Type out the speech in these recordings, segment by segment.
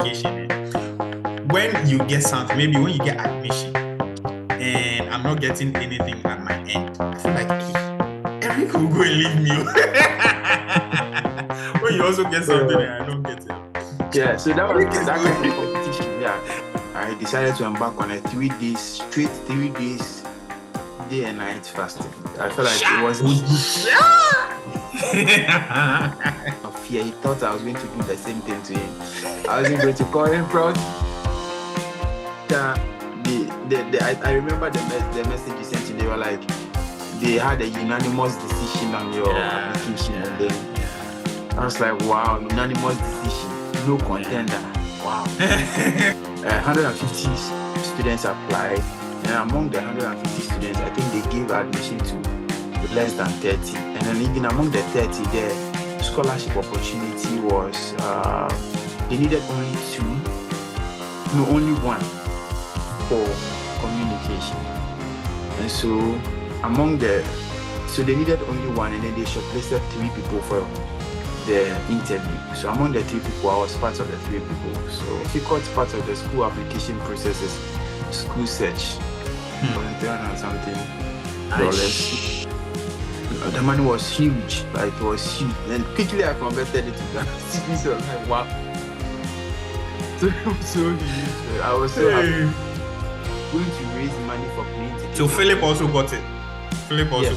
education, when you get something, maybe when you get admission, and I'm not getting anything at my end, I feel like, hey, Eric will go and leave me. When you also get something and I don't get it. Yeah, so that was Eric is that kind of going. competition. Yeah, I decided to embark on a 3 days straight 3 days day and night fasting. I felt like it wasn't of fear. He thought I was going to do the same thing to him. I wasn't going to call him proud. I remember the message you sent. They were like, they had a unanimous decision on your application, and then I was like, wow, unanimous decision, no contender. Wow. 150 students applied, and among the 150 students, I think they gave admission to less than 30. And then even among the 30, the scholarship opportunity was, they needed only one for communication. And so they needed only one, and then they shortlisted 3 people for the interview. So among the 3 people, I was part of the 3 people. So difficult part of the school application process is school search. Volunteering or something. The money was huge. Like, it was huge. And quickly I converted it to Ghana cedis. So I was like, wow. So huge. I was so happy. Going to raise money for plane tickets. So Philip also got it. Philip also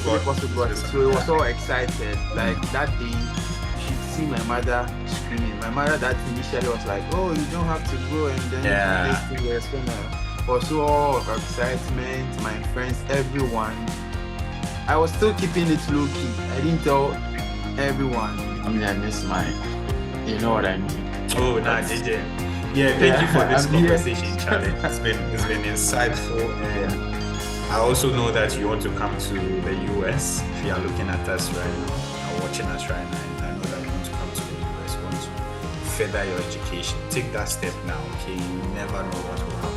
got it. So it was all excited. Like that day, you should see my mother screaming. My mother that initially was like, "Oh, you don't have to go," and then this thing was also all of excitement. My friends, everyone. I was still keeping it low key. I didn't tell everyone. I mean, I miss mine. You know what I mean? Oh, nah, JJ. Yeah, thank you for this conversation, Charlie. It's been insightful, and I also know that you want to come to the US. If you are looking at us right now or watching us right now, and I know that you want to come to the US, you want to further your education. Take that step now, okay? You never know what will happen.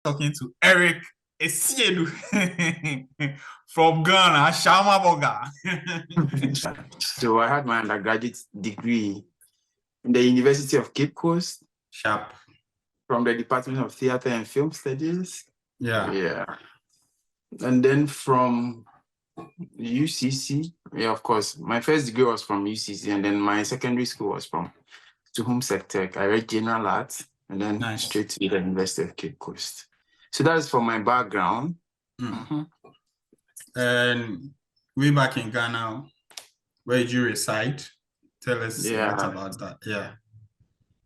Talking to Eric Esielu from Ghana, Shama Boga. So I had my undergraduate degree in the University of Cape Coast. Sharp. From the Department of Theatre and Film Studies. Yeah. And then from UCC, of course, my first degree was from UCC, and then my secondary school was from Tuhum Tech. I read general arts, and then straight to the University of Cape Coast. So that is for my background. And way back in Ghana, where did you reside? Tell us a bit about that. Yeah.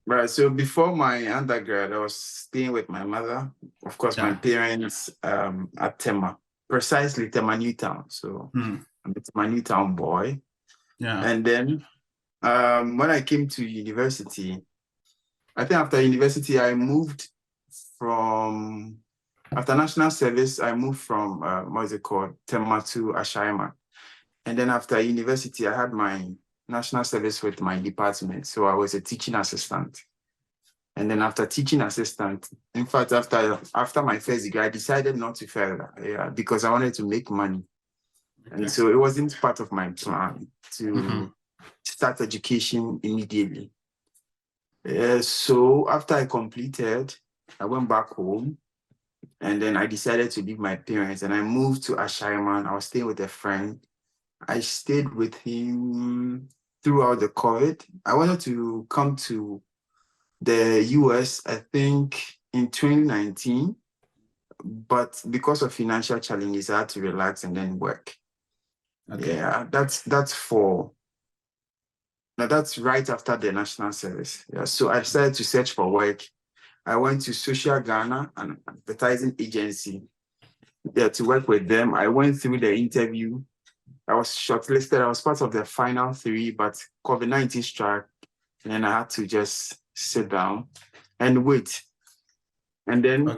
Right. So before my undergrad, I was staying with my mother. Of course, my parents at Tema, precisely Tema Newtown. So I'm a Tema Newtown boy. Yeah. And then when I came to university, I think after university, I moved from, after national service, I moved from, Tema to Ashaiman. And then after university, I had my national service with my department. So I was a teaching assistant. And then after teaching assistant, in fact, after my first degree, I decided not to further, because I wanted to make money. And so it wasn't part of my plan to start education immediately. So after I completed, I went back home, and then I decided to leave my parents, and I moved to Ashaiman. I was staying with a friend. I stayed with him throughout the COVID. I wanted to come to the US, I think, in 2019, but because of financial challenges, I had to relax and then work. Yeah, that's right after the national service. Yeah, so I decided to search for work. I went to Social Ghana, an advertising agency, to work with them. I went through the interview. I was shortlisted. I was part of the final 3, but COVID-19 struck, and then I had to just sit down and wait. And then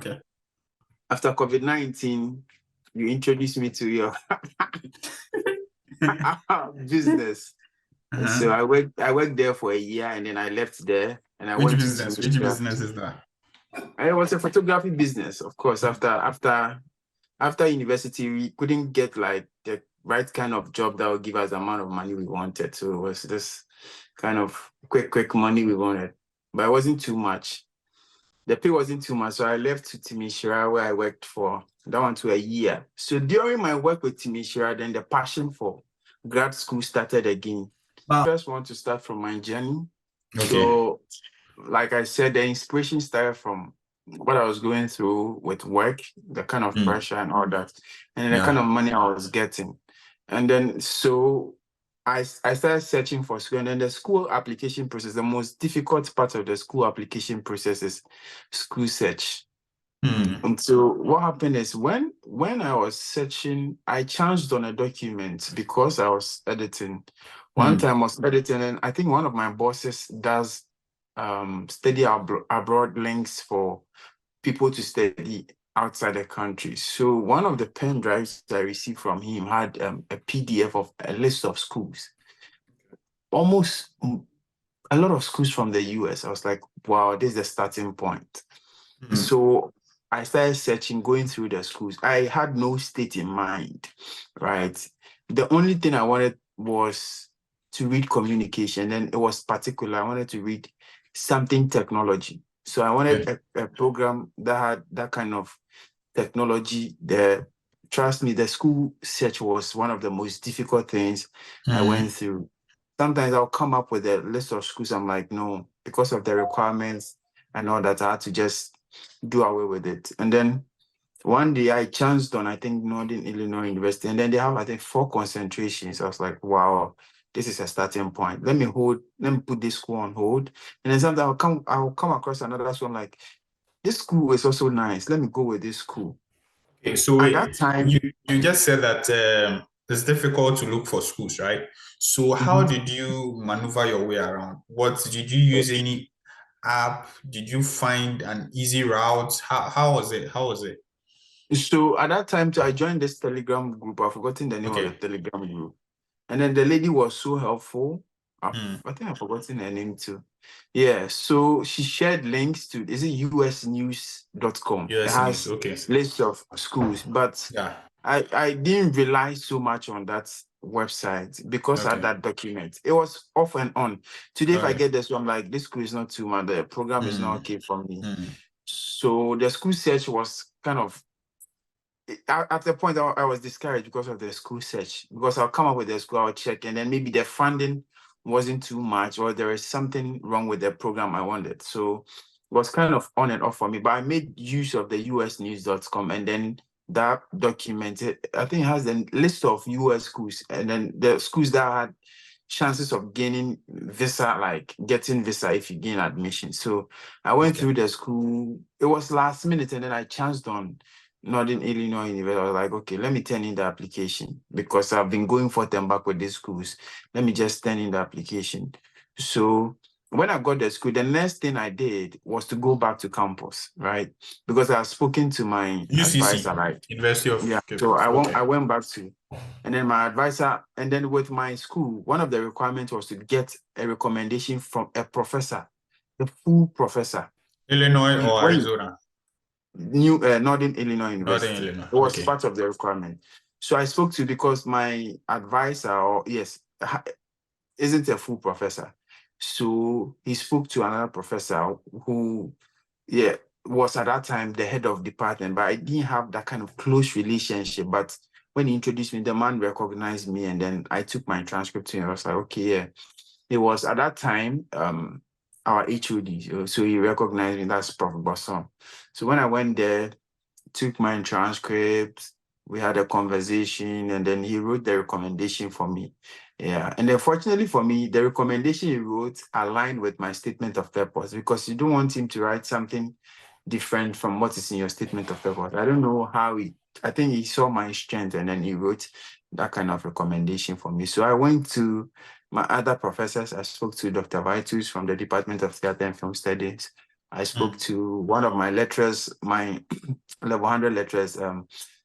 after COVID-19, you introduced me to your business. So I worked there for a year, and then I left there, and I Which went business? to Which business is that? it was a photography business, of course. After university, we couldn't get like the right kind of job that would give us the amount of money we wanted. So it was this kind of quick money we wanted, but it wasn't too much. The pay wasn't too much, so I left to Timishira, where I worked for that one to a year. So during my work with Timishira, then the passion for grad school started again. Wow. First want to start from my journey. Okay. So, like I said, the inspiration started from what I was going through with work, the kind of pressure and all that, and the kind of money I was getting. And then so I started searching for school, and then the school application process, the most difficult part of the school application process is school search. And so what happened is when I was searching, I chanced on a document because I was editing. One time I was editing, and I think one of my bosses does study abroad links for people to study outside the country. So one of the pen drives I received from him had a PDF of a list of schools. Almost a lot of schools from the US. I was like, wow, this is the starting point. So I started searching, going through the schools. I had no state in mind, right? The only thing I wanted was to read communication, and it was particular. I wanted to read something technology. So I wanted a program that had that kind of technology. Trust me, the school search was one of the most difficult things I went through. Sometimes I'll come up with a list of schools. I'm like, no, because of the requirements and all that, I had to just do away with it. And then one day I chanced on, I think, Northern Illinois University, and then they have, I think, 4 concentrations. I was like, wow, this is a starting point. Let me put this school on hold. And then sometimes I'll come across another one like, this school is also nice. Let me go with this school. Okay, so at that time, you just said that it's difficult to look for schools, right? So how did you maneuver your way around? Did you use any app? Did you find an easy route? How was it? So at that time, I joined this Telegram group. I've forgotten the name of the Telegram group. And then the lady was so helpful. I think I've forgotten her name too. Yeah, so she shared links to, is it usnews.com? It has lists of schools, but I didn't rely so much on that website because of that document. It was off and on. Today, if I get this, I'm like, this school is not too much. The program is not okay for me. So the school search was kind of, at the point I was discouraged because of the school search, because I'll come up with the school, I'll check, and then maybe the funding wasn't too much, or there is something wrong with the program I wanted. So it was kind of on and off for me, but I made use of the usnews.com, and then that document, I think it has the list of US schools, and then the schools that had chances of gaining visa, like getting visa if you gain admission. So I went through the school. It was last minute, and then I chanced on Northern Illinois University. I was like, okay, let me turn in the application because I've been going forth and back with these schools. Let me just turn in the application. So when I got the school, the next thing I did was to go back to campus, right? Because I had spoken to my advisor, like University of Cape. So I went back to, and then my advisor, and then with my school, one of the requirements was to get a recommendation from a professor, a full professor. Illinois or Arizona? Northern Illinois University. Northern Illinois. It was part of the requirement. So I spoke to, because my advisor, isn't a full professor. So he spoke to another professor who, was at that time the head of department, but I didn't have that kind of close relationship. But when he introduced me, the man recognized me, and then I took my transcript to him. I was like, okay, yeah. It was at that time, our HOD, so he recognized me. That's Prof. Bosson. So when I went there, took my transcript, we had a conversation, and then he wrote the recommendation for me. Yeah, and then fortunately for me, the recommendation he wrote aligned with my statement of purpose, because you don't want him to write something different from what is in your statement of purpose. I don't know how I think he saw my strength, and then he wrote that kind of recommendation for me. So I went to my other professors. I spoke to Dr. Vitus from the Department of Theatre and Film Studies. I spoke to one of my lecturers, my level 100 lecturers,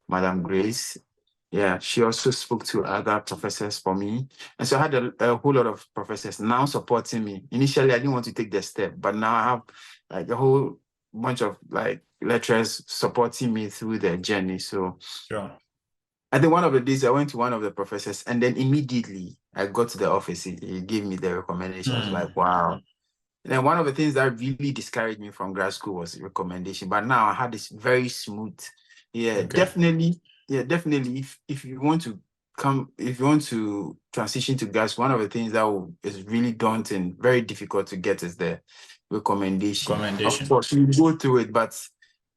Madam Grace. Yeah, she also spoke to other professors for me. And so I had a whole lot of professors now supporting me. Initially, I didn't want to take the step, but now I have like a whole bunch of like lecturers supporting me through the journey. So Sure. I think one of the days I went to one of the professors, and then immediately I got to the office. He gave me the recommendation. I was like, wow. And then one of the things that really discouraged me from grad school was recommendation. But now I had this very smooth. Yeah, Okay. definitely. Yeah, definitely. If you want to if you want to transition to grad school, one of the things that is really daunting, very difficult to get is the recommendation. Of course, you go through it, but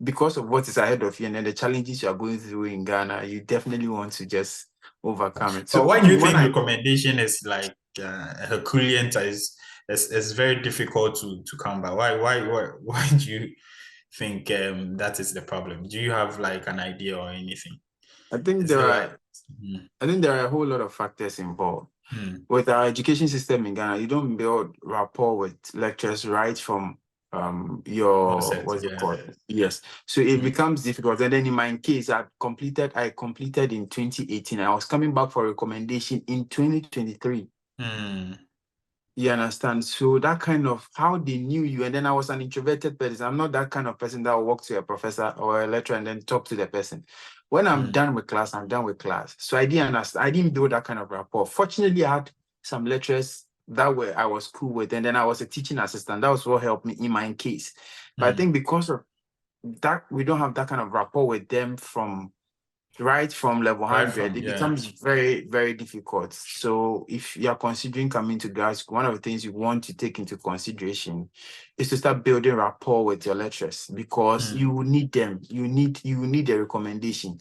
because of what is ahead of you and then the challenges you are going through in Ghana, you definitely want to just overcome it. But So why do you think recommendation is like Herculean is very difficult to come by? Why do you think that is the problem? Do you have like an idea or anything? I think Is there it are like I think there are a whole lot of factors involved. hmm. With our education system in Ghana, you don't build rapport with lecturers right from your Concept, what's it yeah. called? Yes. So it becomes difficult. And then in my case, I completed in 2018. I was coming back for recommendation in 2023. You understand? So that kind of how they knew you, and then I was an introverted person. I'm not that kind of person that will walk to a professor or a lecturer and then talk to the person. When I'm done with class, I'm done with class. So I didn't understand. I didn't build that kind of rapport. Fortunately, I had some lecturers that were I was cool with, and then I was a teaching assistant. That was what helped me in my case. But I think because of that, we don't have that kind of rapport with them from level 100, it becomes very, very difficult. So if you're considering coming to grad school, one of the things you want to take into consideration is to start building rapport with your lecturers, because you need them. You need a recommendation.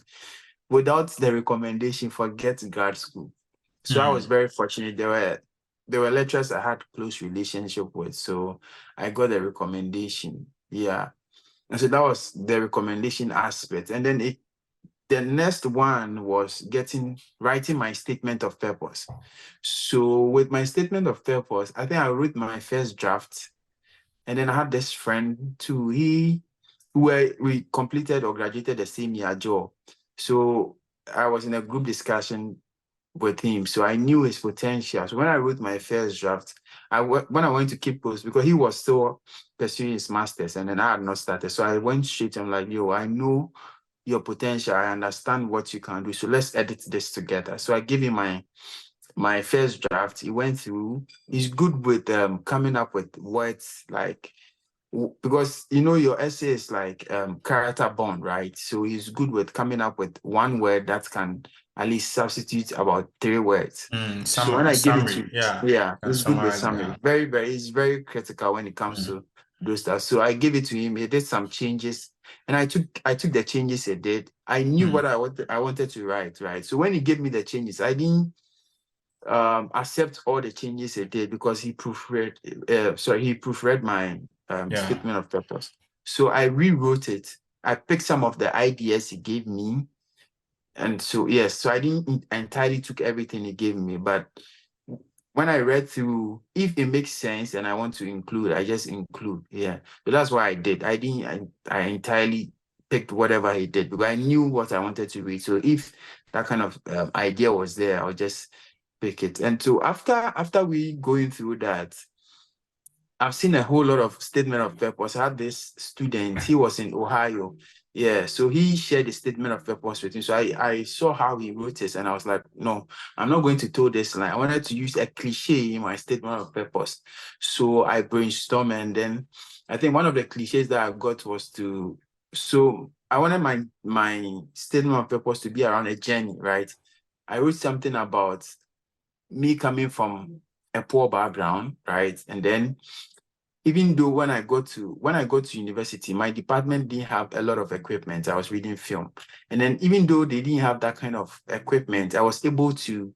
Without the recommendation, forget grad school. So I was very fortunate. There were lecturers I had close relationship with. So I got a recommendation. Yeah. And so that was the recommendation aspect. And then the next one was writing my statement of purpose. So with my statement of purpose, I think I wrote my first draft, and then I had this friend too. We completed or graduated the same year, Joe. So I was in a group discussion with him, so I knew his potential. So when I wrote my first draft, when I went to Cape Coast, because he was still pursuing his masters, and then I had not started, so I went straight to him like, yo, I know your potential. I understand what you can do. So let's edit this together. So I gave him my first draft. He went through. He's good with coming up with words like, because your essay is like character bond, right? So he's good with coming up with one word that can at least substitute about 3 words. So when I give it to he's good with summary. Very, very, he's very critical when it comes to those stuff. So I gave it to him. He did some changes, and I took the changes he did. I knew what I wanted to write, right? So when he gave me the changes, I didn't accept all the changes he did, because he proofread my statement of purpose. So I rewrote it. I picked some of the ideas he gave me, and so so I didn't entirely took everything he gave me, but when I read through, if it makes sense and I want to include, I just include. Yeah. So that's what I did. I entirely picked whatever he did, because I knew what I wanted to read. So if that kind of idea was there, I'll just pick it. And so after we going through that, I've seen a whole lot of statement of purpose. I had this student, he was in Ohio. Yeah, so he shared the statement of purpose with me. So I saw how he wrote it, and I was like, no, I'm not going to tell this line. I wanted to use a cliche in my statement of purpose. So I brainstormed, and then I think one of the cliches that I got was so I wanted my statement of purpose to be around a journey, right? I wrote something about me coming from a poor background, right? And then even though when I got to university, my department didn't have a lot of equipment. I was reading film. And then even though they didn't have that kind of equipment, I was able to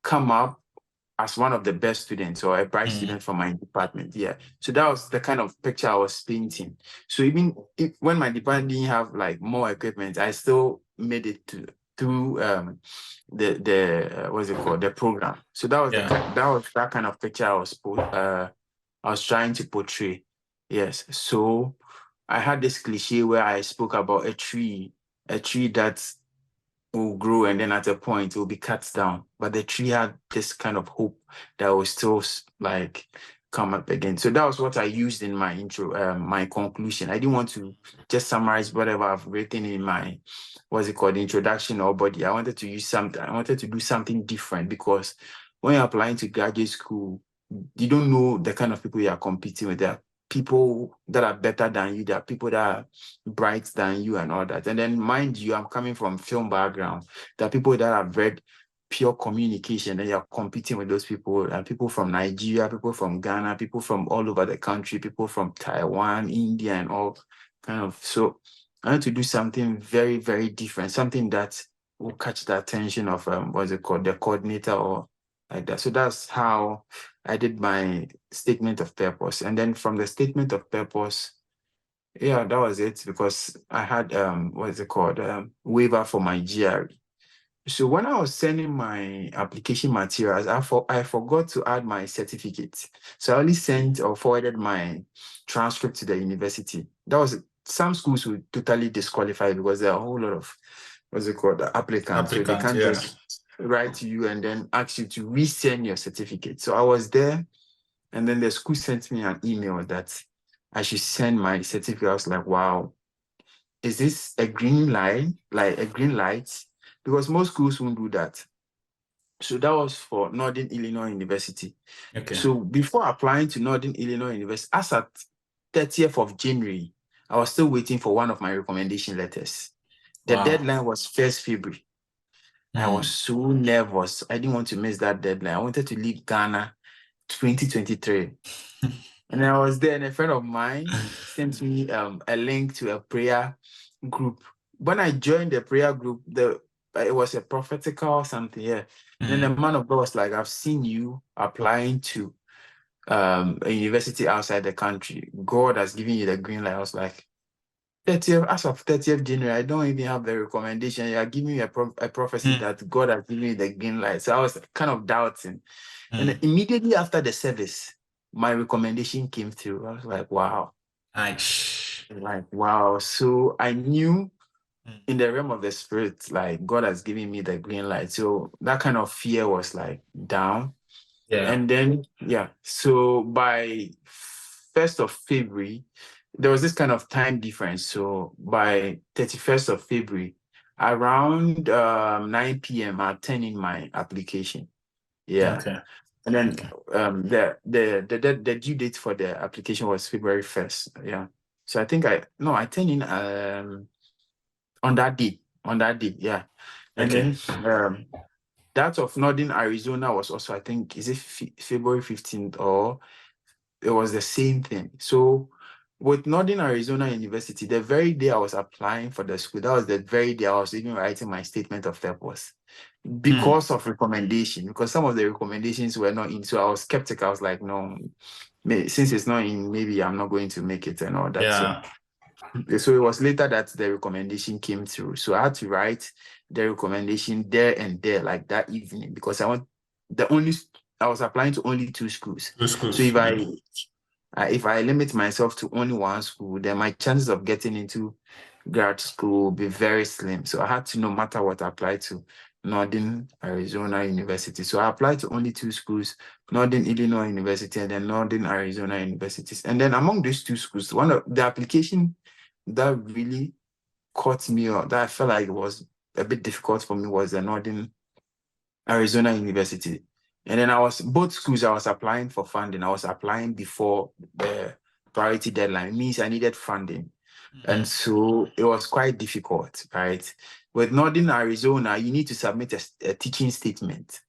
come up as one of the best students, or a bright student from my department. Yeah. So that was the kind of picture I was painting. So even when my department didn't have like more equipment, I still made it through the what's it called, the program. So that was that kind of picture I was trying to portray. Yes. So I had this cliche where I spoke about a tree that will grow, and then at a point it will be cut down. But the tree had this kind of hope that will still like come up again. So that was what I used in my intro, my conclusion. I didn't want to just summarize whatever I've written in my, what's it called, introduction or body. I wanted to use something. I wanted to do something different, because when you're applying to graduate school, you don't know the kind of people you are competing with. There are people that are better than you. There are people that are bright than you and all that. And then, mind you, I'm coming from film background. There are people that have read pure communication, and you're competing with those people, and people from Nigeria, people from Ghana, people from all over the country, people from Taiwan, India, and all kind of. So I had to do something very, very different, something that will catch the attention of what's it called, the coordinator or like that. So that's how I did my statement of purpose. And then from the statement of purpose, yeah, that was it, because I had what's it called, waiver for my GRE. So when I was sending my application materials, I forgot to add my certificate. So I only sent or forwarded my transcript to the university. That was, some schools would totally disqualify, because there are a whole lot of, what's it called, applicants. So they can't just write to you and then ask you to resend your certificate. So I was there, and then the school sent me an email that I should send my certificate. I was like, wow, is this a green light? Like a green light? Because most schools won't do that. So that was for Northern Illinois University. Okay. So before applying to Northern Illinois University, as at 30th of January, I was still waiting for one of my recommendation letters. The deadline was 1st February. I was so nervous. I didn't want to miss that deadline. I wanted to leave Ghana 2023. And I was there, and a friend of mine sent me a link to a prayer group. When I joined the prayer group, it was a prophetical something, yeah. And then the man of God was like, I've seen you applying to a university outside the country. God has given you the green light. I was like, 30th, as of 30th January, I don't even have the recommendation. You are giving me a prophecy that God has given me the green light. So I was kind of doubting. And immediately after the service, my recommendation came through. I was like, wow. Nice. Like, wow. So I knew in the realm of the spirit, like God has given me the green light. So that kind of fear was like down. Yeah. And then, yeah. So by 1st of February, there was this kind of time difference. So by 31st of February, around 9 p.m., I turned in my application. Yeah. Okay. And then the due date for the application was February 1st. Yeah. So I think I turned in on that day. Yeah. And then that of Northern Arizona was also, I think, is it February 15th, or it was the same thing. So with Northern Arizona University, the very day I was applying for the school, that was the very day I was even writing my statement of purpose, because of recommendation, because some of the recommendations were not in. So I was skeptical. I was like, no, since it's not in, maybe I'm not going to make it and all that. Yeah. So it was later that the recommendation came through. So I had to write the recommendation there and there, like that evening, because I was applying to only 2 schools. 2 schools. So if I limit myself to only 1 school, then my chances of getting into grad school will be very slim. So I had to, no matter what, apply to Northern Arizona University. So I applied to only 2 schools, Northern Illinois University and then Northern Arizona Universities. And then among these 2 schools, one of the application that really caught me, or that I felt like it was a bit difficult for me, was the Northern Arizona University. And then both schools I was applying for funding. I was applying before the priority deadline. It means I needed funding. And so it was quite difficult, right? With Northern Arizona, you need to submit a teaching statement.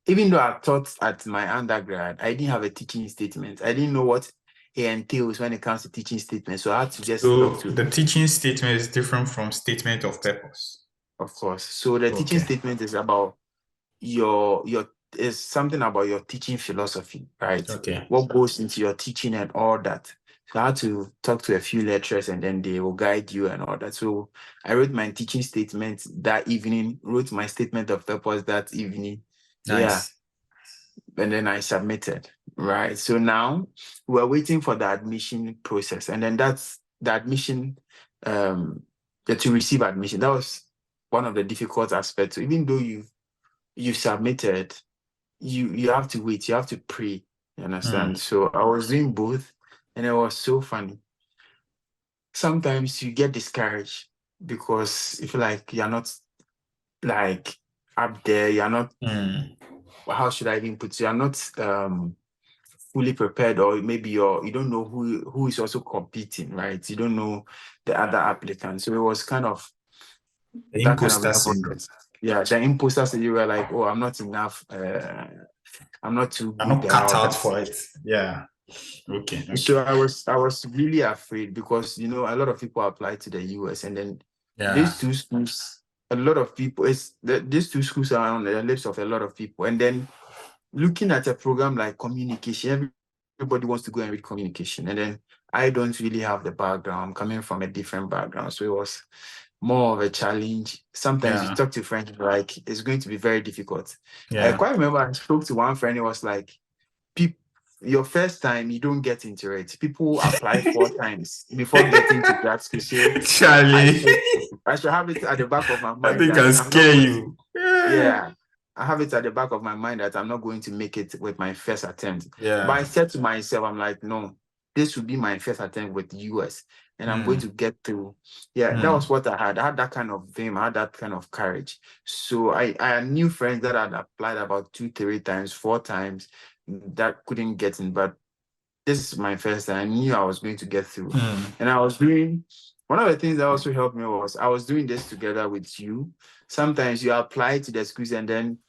Even though I taught at my undergrad, I didn't have a teaching statement. I didn't know what it entails when it comes to teaching statement. So I had to just look to the teaching statement is different from statement of purpose. Of course. So the teaching statement is about is something about your teaching philosophy, right? Okay. What goes into your teaching and all that. So I had to talk to a few lecturers, and then they will guide you and all that. So I wrote my teaching statement that evening, wrote my statement of purpose that evening. Nice. Yeah. And then I submitted, right? So now we're waiting for the admission process. And then that's the admission, to receive admission. That was one of the difficult aspects. So even though you submitted, you have to wait, you have to pray. You understand? So I was doing both, and it was so funny. Sometimes you get discouraged because you feel like you're not like up there, you're not how should I even put it? You're not fully prepared, or maybe you don't know who is also competing, right? You don't know the other applicants. So it was kind of The that kind of imposter level. syndrome. Yeah, the imposters, you were like, oh, I'm not enough. I'm not too good. I'm not cut out for it. Yeah. Okay. So I was really afraid because a lot of people apply to the US, and then these two schools, a lot of people, these two schools are on the lips of a lot of people. And then looking at a program like communication, everybody wants to go and read communication. And then I don't really have the background. I'm coming from a different background. So it was more of a challenge. Sometimes you talk to friends, like, it's going to be very difficult. I quite remember I spoke to one friend, it was like, your first time, you don't get into it. People apply 4 times before getting to grad school. So Charlie, I should have it at the back of my mind. I think I'll scare you. Yeah. I have it at the back of my mind that I'm not going to make it with my first attempt. Yeah. But I said to myself, I'm like, no, this will be my first attempt with the US, and I'm going to get through. Yeah, that was what I had. I had that kind of vim, I had that kind of courage. So I knew friends that had applied about 2, 3 times, 4 times that couldn't get in. But this is my first time. I knew I was going to get through. And I was doing, one of the things that also helped me was I was doing this together with you. Sometimes you apply to the schools, and then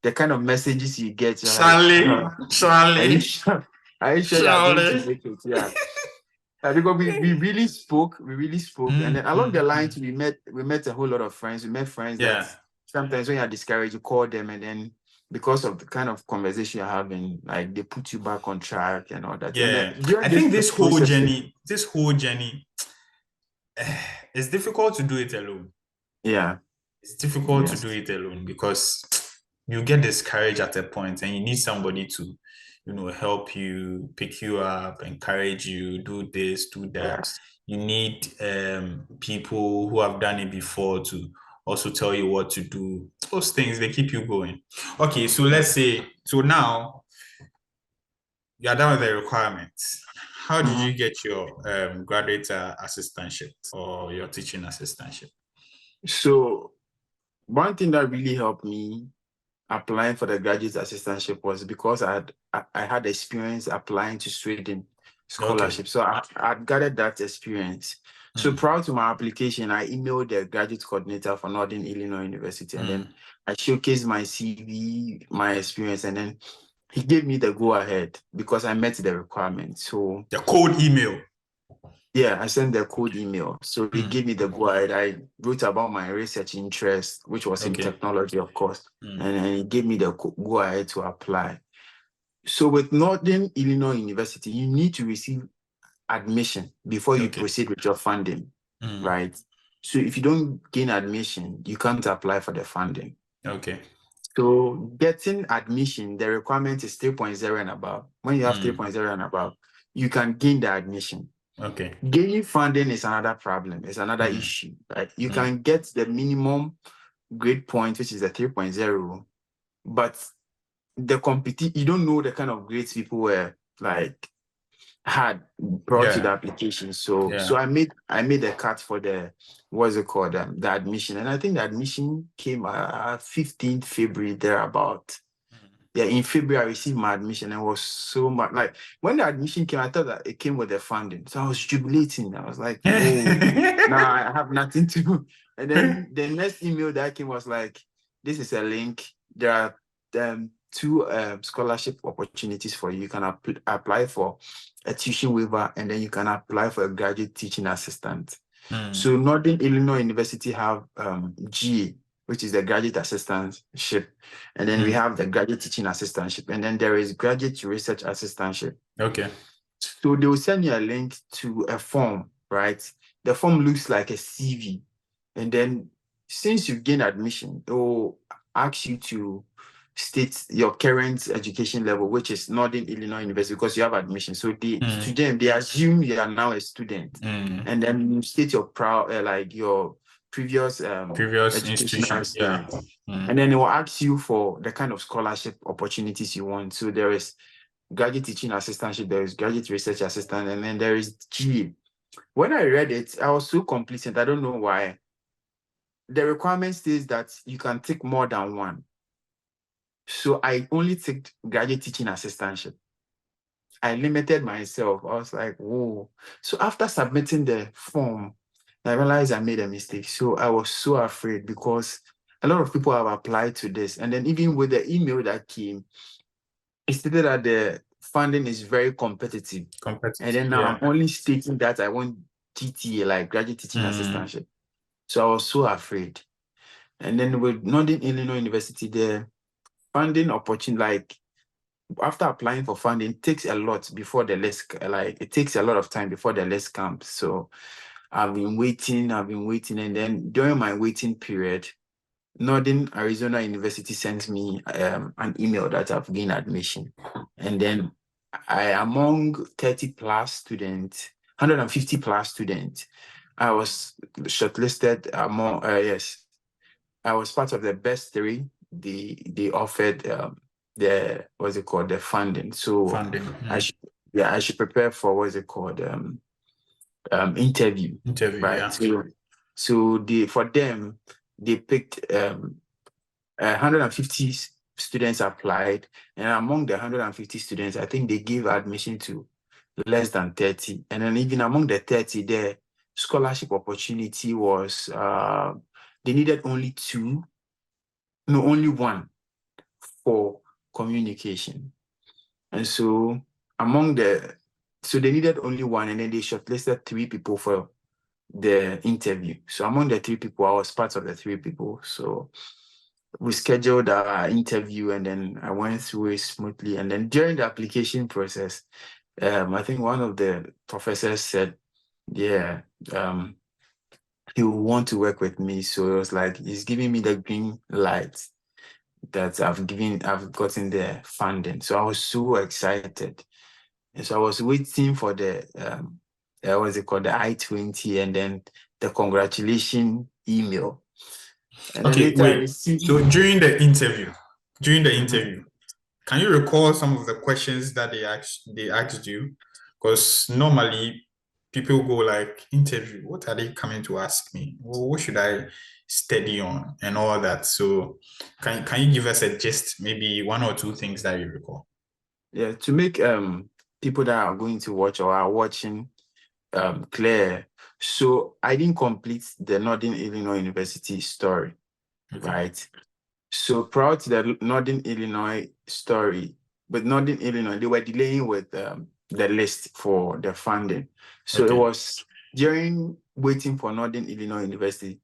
the kind of messages you get, Charlie, are you sure you're going to make it? Yeah. Because we really spoke, and then along the lines we met a whole lot of friends. We met friends that sometimes when you're discouraged, you call them, and then because of the kind of conversation you're having, like, they put you back on track and all that. Yeah. I think this whole journey, it's difficult to do it alone. Yeah. It's difficult to do it alone because you get discouraged at a point, and you need somebody to, help you, pick you up, encourage you, do this, do that. You need people who have done it before to also tell you what to do. Those things, they keep you going. Okay, so let's say, so now you're done with the requirements. How did you get your graduate assistantship or your teaching assistantship? So one thing that really helped me applying for the graduate assistantship was because I had experience applying to Sweden scholarship. So I gathered that experience. So prior to my application, I emailed the graduate coordinator for Northern Illinois University, and then I showcased my CV, my experience, and then he gave me the go-ahead because I met the requirements. So the code email. Yeah, I sent the code email. So he gave me the go-ahead. I wrote about my research interest, which was in technology, of course. And then he gave me the go-ahead to apply. So with Northern Illinois University, you need to receive admission before you proceed with your funding, right? So if you don't gain admission, you can't apply for the funding. Okay. So getting admission, the requirement is 3.0 and above. When you have 3.0 and above, you can gain the admission. Okay. Gaining funding is another problem. It's another issue. Right? You can get the minimum grade point, which is a 3.0, but the you don't know the kind of grades people were like had brought to the application. So I made a cut for the the admission, and I think the admission came 15th February thereabout. Yeah, in February I received my admission, and it was so much like when the admission came, I thought that it came with the funding, so I was jubilating. I was like, oh, now I have nothing to do. And then the next email that came was like, this is a link. There are 2 scholarship opportunities for you. You can apply for a tuition waiver, and then you can apply for a graduate teaching assistant. So Northern Illinois University have GA, which is the graduate assistantship, and then we have the graduate teaching assistantship, and then there is graduate research assistantship. Okay. So they will send you a link to a form, right? The form looks like a CV, and then since you gain admission, it will ask you to state your current education level, which is Northern Illinois University, because you have admission. So to them, they assume you are now a student, and then you state your previous Previous educational institution. Yeah. and then it will ask you for the kind of scholarship opportunities you want. So there is graduate teaching assistantship, there is graduate research assistant, and then there is GA. When I read it, I was so complacent. I don't know why. The requirement says that you can take more than one. So I only took graduate teaching assistantship. I limited myself. I was like, whoa. So after submitting the form, I realized I made a mistake. So I was so afraid because a lot of people have applied to this. And then even with the email that came, it stated that the funding is very competitive. And then now I'm only stating that I want GTA, like graduate teaching assistantship. So I was so afraid. And then with Northern Illinois University, the funding opportunity, like after applying for funding, it takes a lot before the list, like it takes a lot of time before the list comes. So I've been waiting. And then during my waiting period, Northern Arizona University sent me an email that I've gained admission. And then among 30 plus students, 150 plus students, I was shortlisted among, yes, I was part of the best three. They offered the, what's it called, the funding. So I should prepare for, what's it called, interview, right? Yeah. So for them, they picked 150 students applied, and among the 150 students, I think they gave admission to less than 30. And then even among the 30, the scholarship opportunity was they needed only only one for communication. And so they needed only one, and then they shortlisted 3 people for the interview. So among the 3 people, I was part of the 3 people. So we scheduled our interview, and then I went through it smoothly. And then during the application process, I think one of the professors said, yeah, he will want to work with me. So it was like, he's giving me the green light that I've gotten the funding. So I was so excited. And so I was waiting for the, what's it called, the I-20, and then the congratulation email. And okay, wait. So during the interview, can you recall some of the questions that they asked you? Because normally people go like, interview, what are they coming to ask me? Well, what should I study on and all that? So can you give us a gist, maybe 1 or 2 things that you recall? Yeah, to make people that are going to watch or are watching clear. So I didn't complete the Northern Illinois University story, right? So prior to the Northern Illinois story, but Northern Illinois, they were delaying with the list for the funding. So it was during waiting for Northern Illinois University,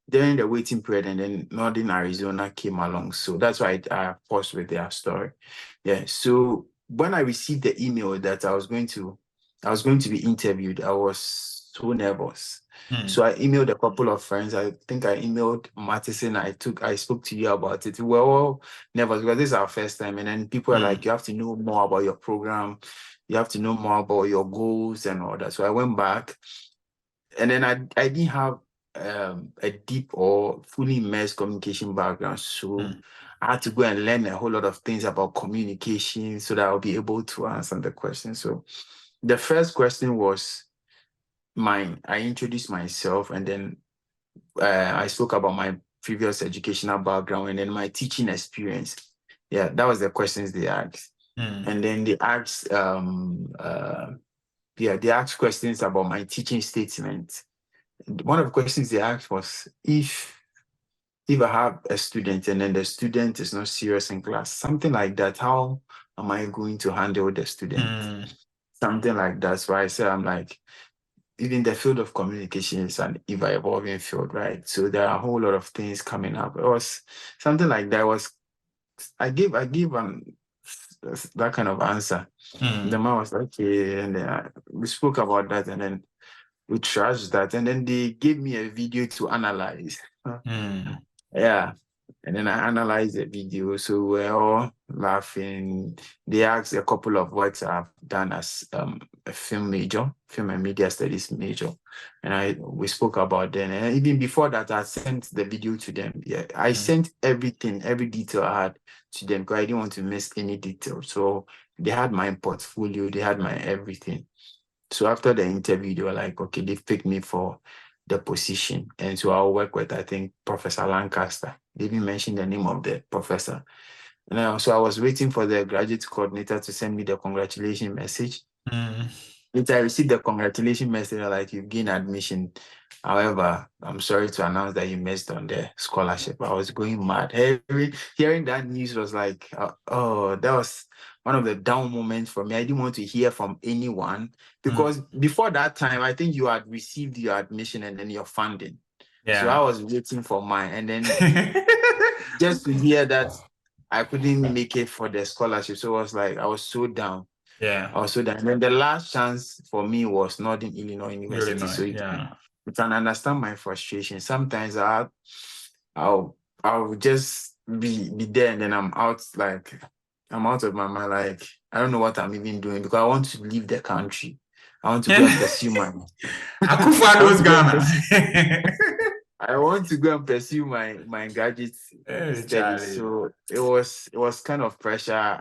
during the waiting period, and then Northern Arizona came along. So that's why I paused with their story. Yeah. So when I received the email that I was going to be interviewed, I was so nervous. So I emailed a couple of friends. I think I emailed Mattison. I spoke to you about it. We were all nervous because this is our first time. And then people are like, you have to know more about your program. You have to know more about your goals and all that. So I went back, and then I didn't have a deep or fully immersed communication background. So I had to go and learn a whole lot of things about communication so that I'll be able to answer the question. So the first question was mine. I introduced myself, and then I spoke about my previous educational background and then my teaching experience. Yeah, that was the questions they asked. And then they asked, they asked questions about my teaching statement. One of the questions they asked was, if I have a student and then the student is not serious in class, something like that, how am I going to handle the student? Something like that. So I said, I'm like, even the field of communication is an ever-evolving field, right? So there are a whole lot of things coming up. It was something like that. I gave that kind of answer. The man was like, okay, and then we spoke about that, and then we trashed that, and then they gave me a video to analyze. Yeah. And then I analyzed the video. So we're all laughing. They asked a couple of works I've done as a film and media studies major. And we spoke about them. And even before that, I sent the video to them. Yeah, I sent everything, every detail I had to them because I didn't want to miss any detail. So they had my portfolio, they had my everything. So after the interview, they were like, okay, they picked me for the position. And so I'll work with, I think, Professor Lancaster. They didn't mention the name of the professor. And so I was waiting for the graduate coordinator to send me the congratulation message. Later, I received the congratulation message like, you've gained admission. However, I'm sorry to announce that you missed on the scholarship. I was going mad. Hearing that news was like, that was one of the down moments for me. I didn't want to hear from anyone because before that time, I think you had received your admission and then your funding. Yeah. So I was waiting for mine. And then just to hear that I couldn't make it for the scholarship. So it was like, I was so down. Yeah. Also, and then the last chance for me was Northern Illinois University. So you can understand my frustration. Sometimes I'll just be there and then I'm out of my mind. Like, I don't know what I'm even doing because I want to leave the country. I want to go and pursue my I want to go and pursue my graduate studies. So it was kind of pressure.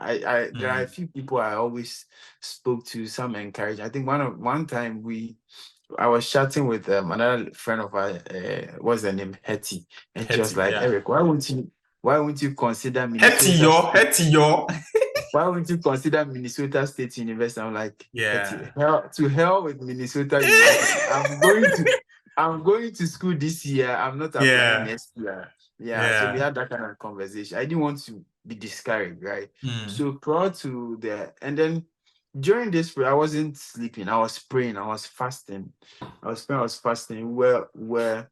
There are a few people I always spoke to, some encouraged. I think one time I was chatting with another friend of ours, what's the name? Hetty. And she was like, Eric, why won't you consider Minnesota? Hetty. Why won't you consider Minnesota State University? I'm like, to hell with Minnesota University. I'm going to school this year. I'm not applying next year. So we had that kind of conversation. I didn't want to be discouraged, right? So prior to and then during this period, I wasn't sleeping. I was praying. I was fasting. I was fasting. We were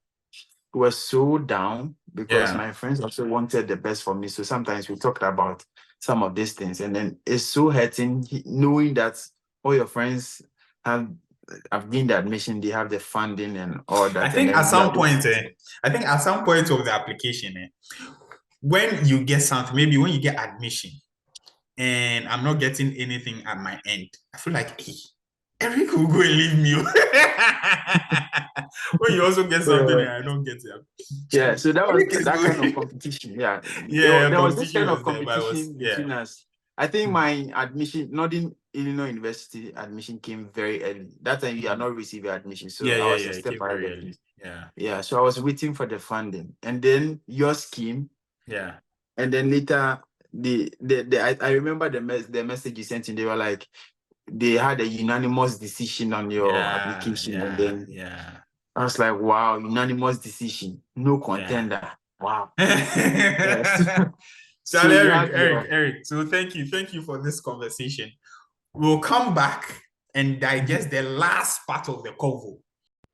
so down because my friends also wanted the best for me. So sometimes we talked about some of these things, and then it's so hurting knowing that all your friends have gained the admission, they have the funding and all that. I think at some point of the application, when you get something, maybe when you get admission and I'm not getting anything at my end, I feel like, hey, Eric will go and leave me. When you also get something and I don't get it. Yeah, so that was that kind of competition. Yeah. There was this kind of competition between us. I think my admission, Northern Illinois University admission came very early. That time you are not receiving admission. So I was a step ahead. Yeah. So I was waiting for the funding. And then yours came. Yeah. And then later I remember the message you sent in, they were like, they had a unanimous decision on your application. And then I was like, wow, unanimous decision, no contender. Yeah. Wow. So Eric, so thank you for this conversation. We'll come back and digest the last part of the convo.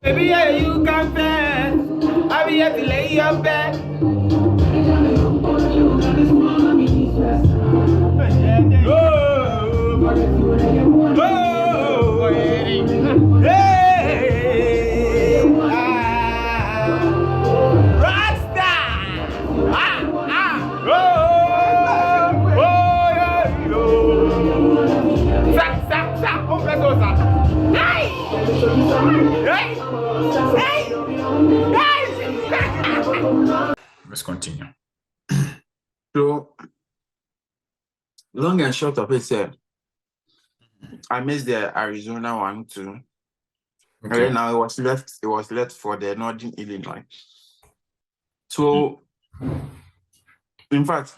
Baby, yeah, you can bet. I'll be here to lay your bed. Let's continue. So, long and short of it, I missed the Arizona one too. Okay. And now it was left for the Northern Illinois. So, in fact,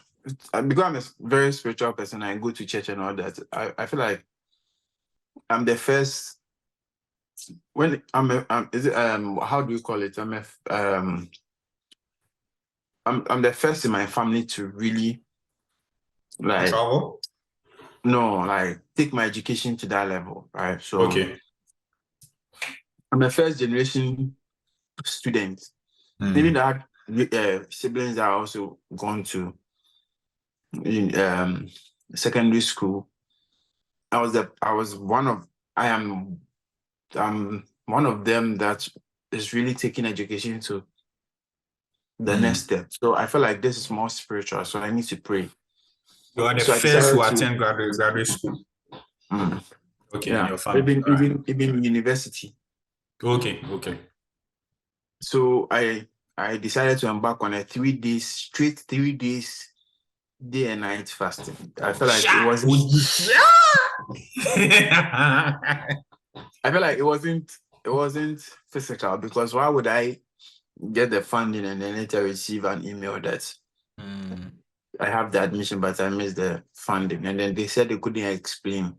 because I'm a very spiritual person, I go to church and all that. I feel like I'm the first. When how do you call it? I'm the first in my family to really travel? No, take my education to that level, right? So okay. I'm a first generation student. Maybe that siblings are also gone to secondary school. I'm one of them that is really taking education to the next step. So I felt like this is more spiritual, so I need to pray. You are the So I first to decided to- attend graduate school. Okay, in Yeah, your family. even university. Okay. So I decided to embark on a 3 days, straight 3 days, day and night fasting. I felt like it wasn't. I felt like it wasn't physical, because why would I get the funding and then later receive an email that I have the admission but I missed the funding, and then they said they couldn't explain,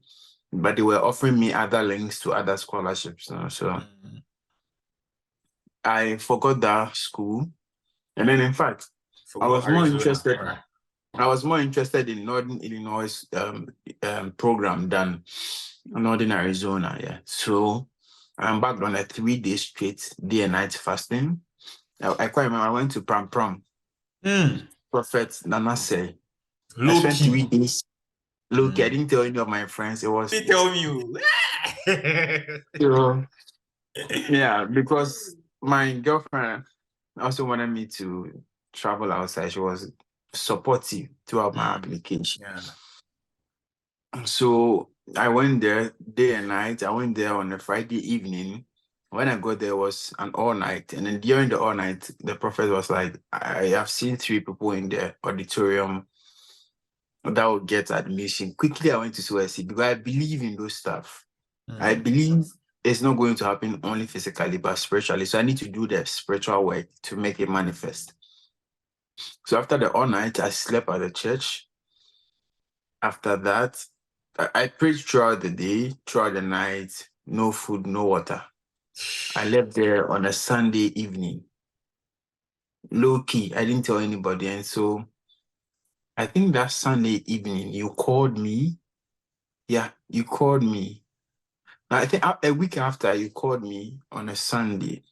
but they were offering me other links to other scholarships. So I forgot that school, and then in fact I was more interested. Right. I was more interested in Northern Illinois program than Northern Arizona. Yeah, so I embarked on a 3 day straight day and night fasting. I quite remember I went to Pram. Prophet Nana say. I spent 3 days. Look, I didn't tell any of my friends. It was. They tell you. Yeah, because my girlfriend also wanted me to travel outside. She was supportive throughout my application. Yeah. So I went there day and night. I went there on a Friday evening. When I got there, it was an all night. And then during the all night, the prophet was like, I have seen 3 people in the auditorium that will get admission. Quickly, I went to CSC because I believe in those stuff. I believe it's not going to happen only physically, but spiritually. So I need to do the spiritual work to make it manifest. So after the all night, I slept at the church. After that, I prayed throughout the day, throughout the night, no food, no water. I left there on a Sunday evening. Low key, I didn't tell anybody. And so I think that Sunday evening, you called me. Yeah, you called me. I think a week after, you called me on a Sunday.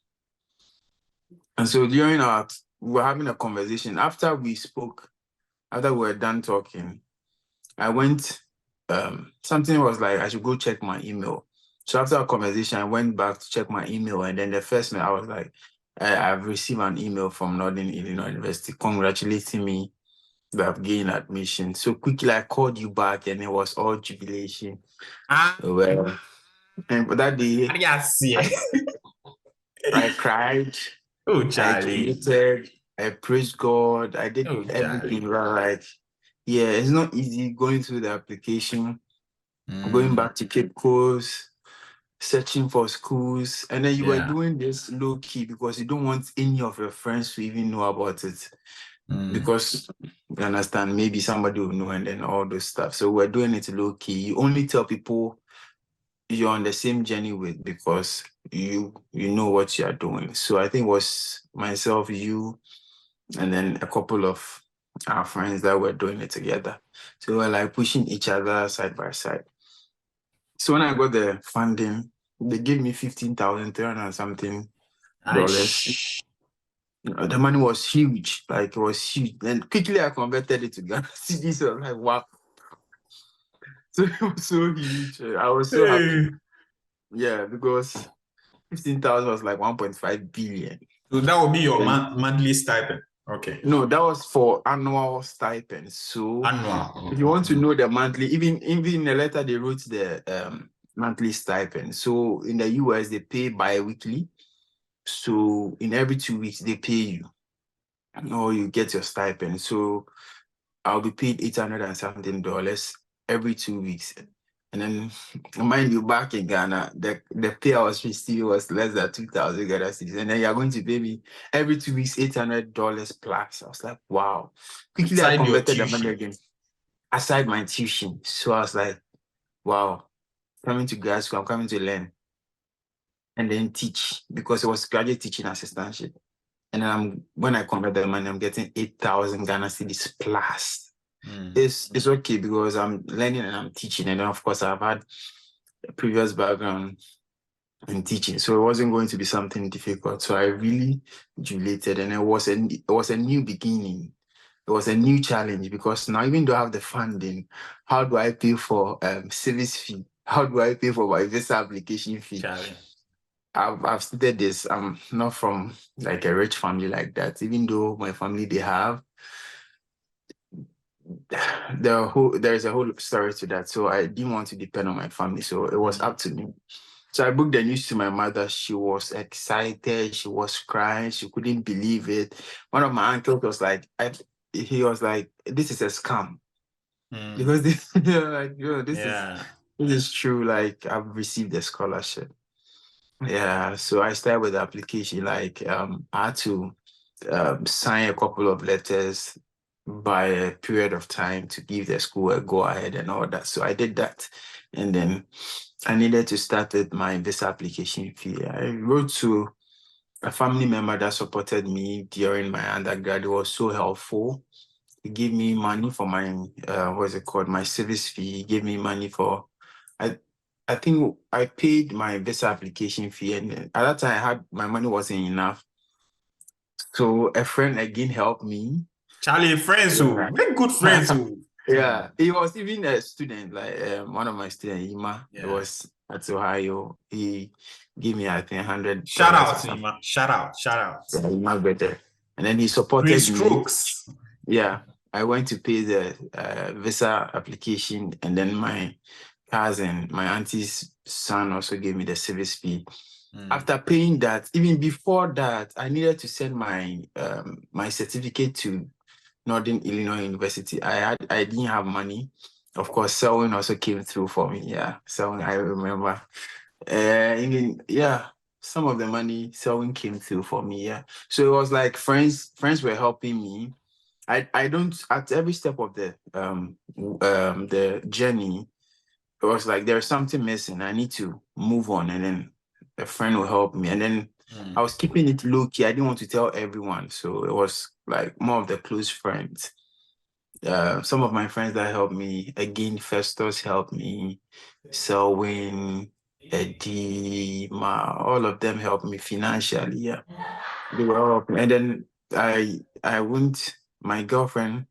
And so we were having a conversation. After we spoke, after we were done talking, I went, something was like, I should go check my email. So after our conversation, I went back to check my email. And then the first night I was like, I've received an email from Northern Illinois University congratulating me that I've gained admission. So quickly I called you back and it was all jubilation. Well, and for that day, I cried. Oh, Charlie. I jubilated. I praised God. I did everything right. Yeah, it's not easy going through the application, going back to Cape Coast, searching for schools, and then you were doing this low key because you don't want any of your friends to even know about it. Because you understand, maybe somebody will know, and then all those stuff. So we're doing it low key. You only tell people you're on the same journey with because you know what you are doing. So I think it was myself, you, and then a couple of our friends that were doing it together. So we're like pushing each other side by side. So when I got the funding, they gave me $15,300 something dollars. The money was huge, like it was huge. And quickly I converted it to Ghana cedis. So I was like, wow. So it was so huge. I was so happy. Yeah, because 15,000 was like 1.5 billion. So that would be your monthly stipend. Okay. No, that was for annual stipend. So annual. If you want to know the monthly, even in the letter they wrote the monthly stipend. So in the US they pay bi-weekly. So in every 2 weeks they pay you, or you get your stipend. So I'll be paid $800 and something every 2 weeks. And then, mind you, back in Ghana, the pay I was receiving was less than 2,000 Ghana cedis. And then you're going to pay me every 2 weeks $800 plus. I was like, wow. Quickly, I converted the money again. Aside my tuition. So I was like, wow, coming to grad school, I'm coming to learn. And then teach, because it was graduate teaching assistantship. And then when I convert the money, I'm getting 8,000 Ghana cedis plus. It's okay because I'm learning and I'm teaching, and then of course I've had a previous background in teaching, so it wasn't going to be something difficult. So I really jubilated, and it was a new beginning. It was a new challenge because now, even though I have the funding, how do I pay for service fee? How do I pay for my visa application fee? I've stated this. I'm not from like a rich family like that. Even though my family they have there's a whole story to that. So I didn't want to depend on my family. So it was up to me. So I booked the news to my mother. She was excited. She was crying. She couldn't believe it. One of my uncles was like, he was like, this is a scam. Because this, like, this is true. Like, I've received a scholarship. Yeah. So I started with the application. Like, I had to sign a couple of letters by a period of time to give the school a go ahead and all that. So I did that. And then I needed to start with my visa application fee. I wrote to a family member that supported me during my undergrad. It was so helpful. He gave me money for my my service fee. He gave me money for I think I paid my visa application fee, and at that time my money wasn't enough. So a friend again helped me. Charlie, friends who very good friends who. Yeah, he was even a student, like one of my students, Ima. It was at Ohio. He gave me, I think, 100. Shout out to Ima. Shout out. Yeah, Ima better. And then he supported me. Strokes. Yeah, I went to pay the visa application, and then my cousin, my auntie's son, also gave me the service fee. After paying that, even before that, I needed to send my my certificate to Northern Illinois University. I didn't have money. Of course, Selwyn also came through for me. Yeah, Selwyn, I remember. Some of the money Selwyn came through for me. Yeah, so it was like friends were helping me. I don't, at every step of the journey, it was like there's something missing. I need to move on, and then a friend will help me. And then I was keeping it low key. I didn't want to tell everyone. So it was like more of the close friends. Some of my friends that helped me, again, Festus helped me, Selwyn, Eddie, all of them helped me financially. Yeah, they were all helping. And then I went, my girlfriend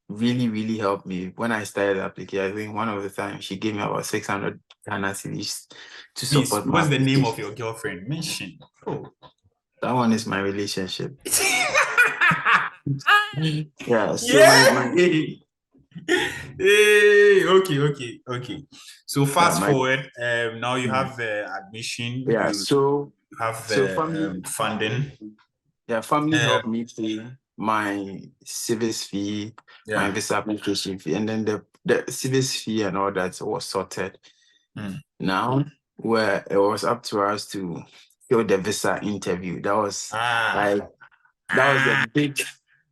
really helped me when I started the application. I think one of the times she gave me about 600 Ghana cedis to support my What's the name of your girlfriend? Mention. Oh, that one is my relationship. Yeah. So okay. So fast forward. Now you have the admission. Yeah. You have the funding. Yeah, family helped me pay my service fee, my visa application fee, and then the service fee and all that was sorted. Now, where it was up to us to fill the visa interview. That was the big.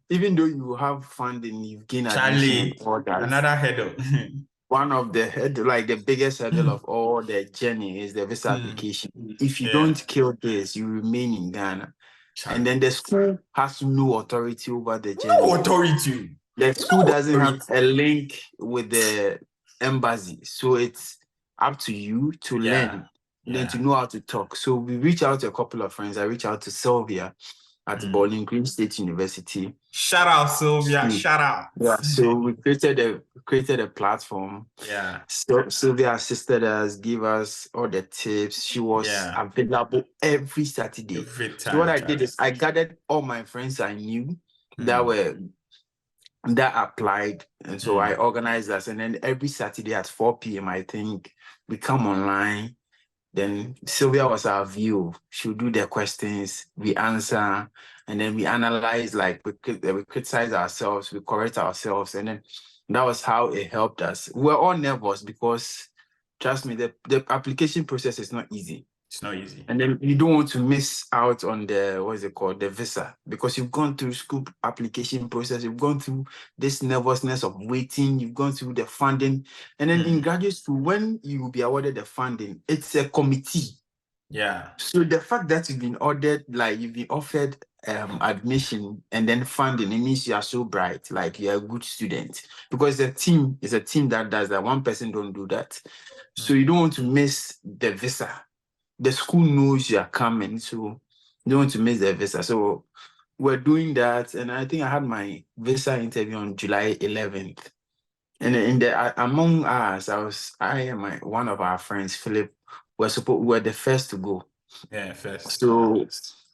Even though you have funding, you've gained admission, all that. Another hurdle. One of the biggest hurdle of all the journey is the visa application. If you don't kill this, you remain in Ghana. And then the school has no authority over the journey. No authority. The school doesn't have a link with the embassy. So it's up to you to learn, then to know how to talk. So we reach out to a couple of friends. I reached out to Sylvia at Bowling Green State University. Shout out, Sylvia. Shout out. Yeah. So we created a platform. Yeah. So Sylvia assisted us, gave us all the tips. She was available every Saturday. So what I did is I gathered all my friends I knew that applied. And so I organized us. And then every Saturday at 4 p.m., I think, we come online. Then Sylvia was our view. She'll do the questions, we answer, and then we analyze, like we criticize ourselves, we correct ourselves. And then that was how it helped us. We're all nervous because, trust me, the application process is not easy. It's not easy. And then you don't want to miss out on the visa, because you've gone through school application process, you've gone through this nervousness of waiting, you've gone through the funding. And then in graduate school, when you will be awarded the funding, it's a committee. Yeah. So the fact that you've been ordered, like you've been offered admission and then funding, it means you are so bright, like you're a good student. Because the team is a team that does that. One person don't do that. So you don't want to miss the visa. The school knows you are coming, so you don't want to miss the visa. So we're doing that, and I think I had my visa interview on July 11th. And among us, I and one of our friends, Philip, were the first to go. Yeah, first. So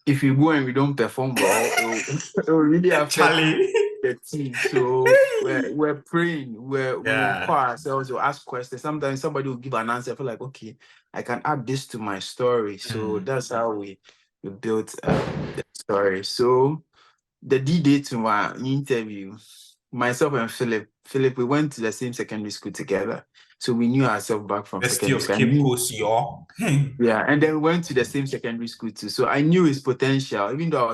if we go and we don't perform well, it will really affect Charlie. the team. So we're praying, we will call ourselves, we'll ask questions. Sometimes somebody will give an answer. I feel like, okay, I can add this to my story. So that's how we built the story. So the D-Day to my interview, myself and Philip, we went to the same secondary school together. So we knew ourselves back from secondary school. Cape Coast, y'all. Yeah, and then we went to the same secondary school too. So I knew his potential, even though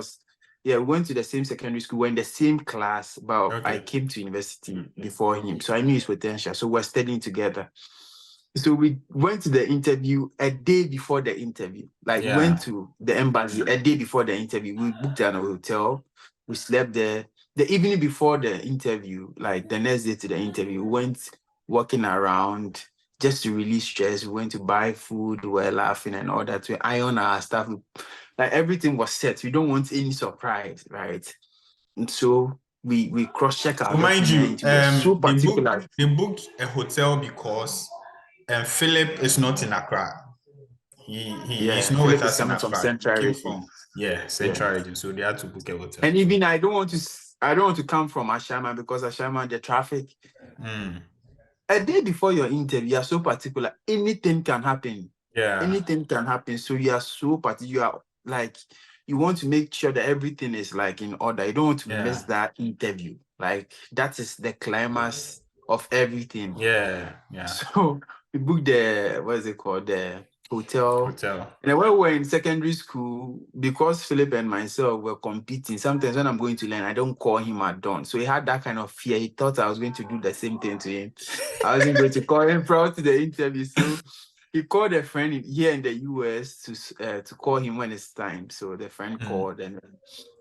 we went to the same secondary school, we're in the same class, but I came to university before him. So I knew his potential. So we're studying together. So we went to the interview a day before the interview. Like went to the embassy a day before the interview. We booked a hotel. We slept there. The evening before the interview, like the next day to the interview, we went walking around just to release stress. We went to buy food. We were laughing and all that. We iron our stuff. Like everything was set. We don't want any surprise, right? And so we cross-check our mind you, so particular. They booked a hotel because Philip is not in Accra. He's not with us in Accra. Central region. Central region. So they had to book a hotel. And even I don't want to come from Ashaiman, because Ashaiman, the traffic. A day before your interview, you are so particular. Anything can happen. Yeah. Anything can happen. So you are so particular. You are like, you want to make sure that everything is like in order. You don't want to miss that interview. Like that is the climax of everything. Yeah. So we booked the, what is it called? The hotel. And when we were in secondary school, because Philip and myself were competing, sometimes when I'm going to learn, I don't call him at dawn. So he had that kind of fear. He thought I was going to do the same thing to him. I wasn't going to call him prior to the interview. So he called a friend here in the US to call him when it's time. So the friend called, and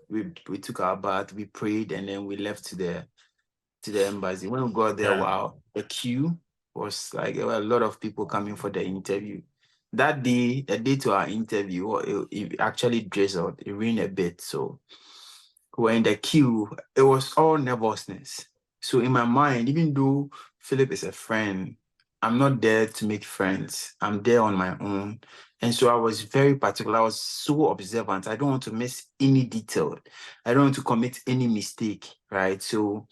we took our bath, we prayed, and then we left to the embassy. When we got there, wow, the queue was like, there were a lot of people coming for the interview. That day, the day to our interview, it actually drizzled. It rained a bit. So we're in the queue. It was all nervousness. So in my mind, even though Philip is a friend, I'm not there to make friends. I'm there on my own. And so I was very particular. I was so observant. I don't want to miss any detail. I don't want to commit any mistake, right? So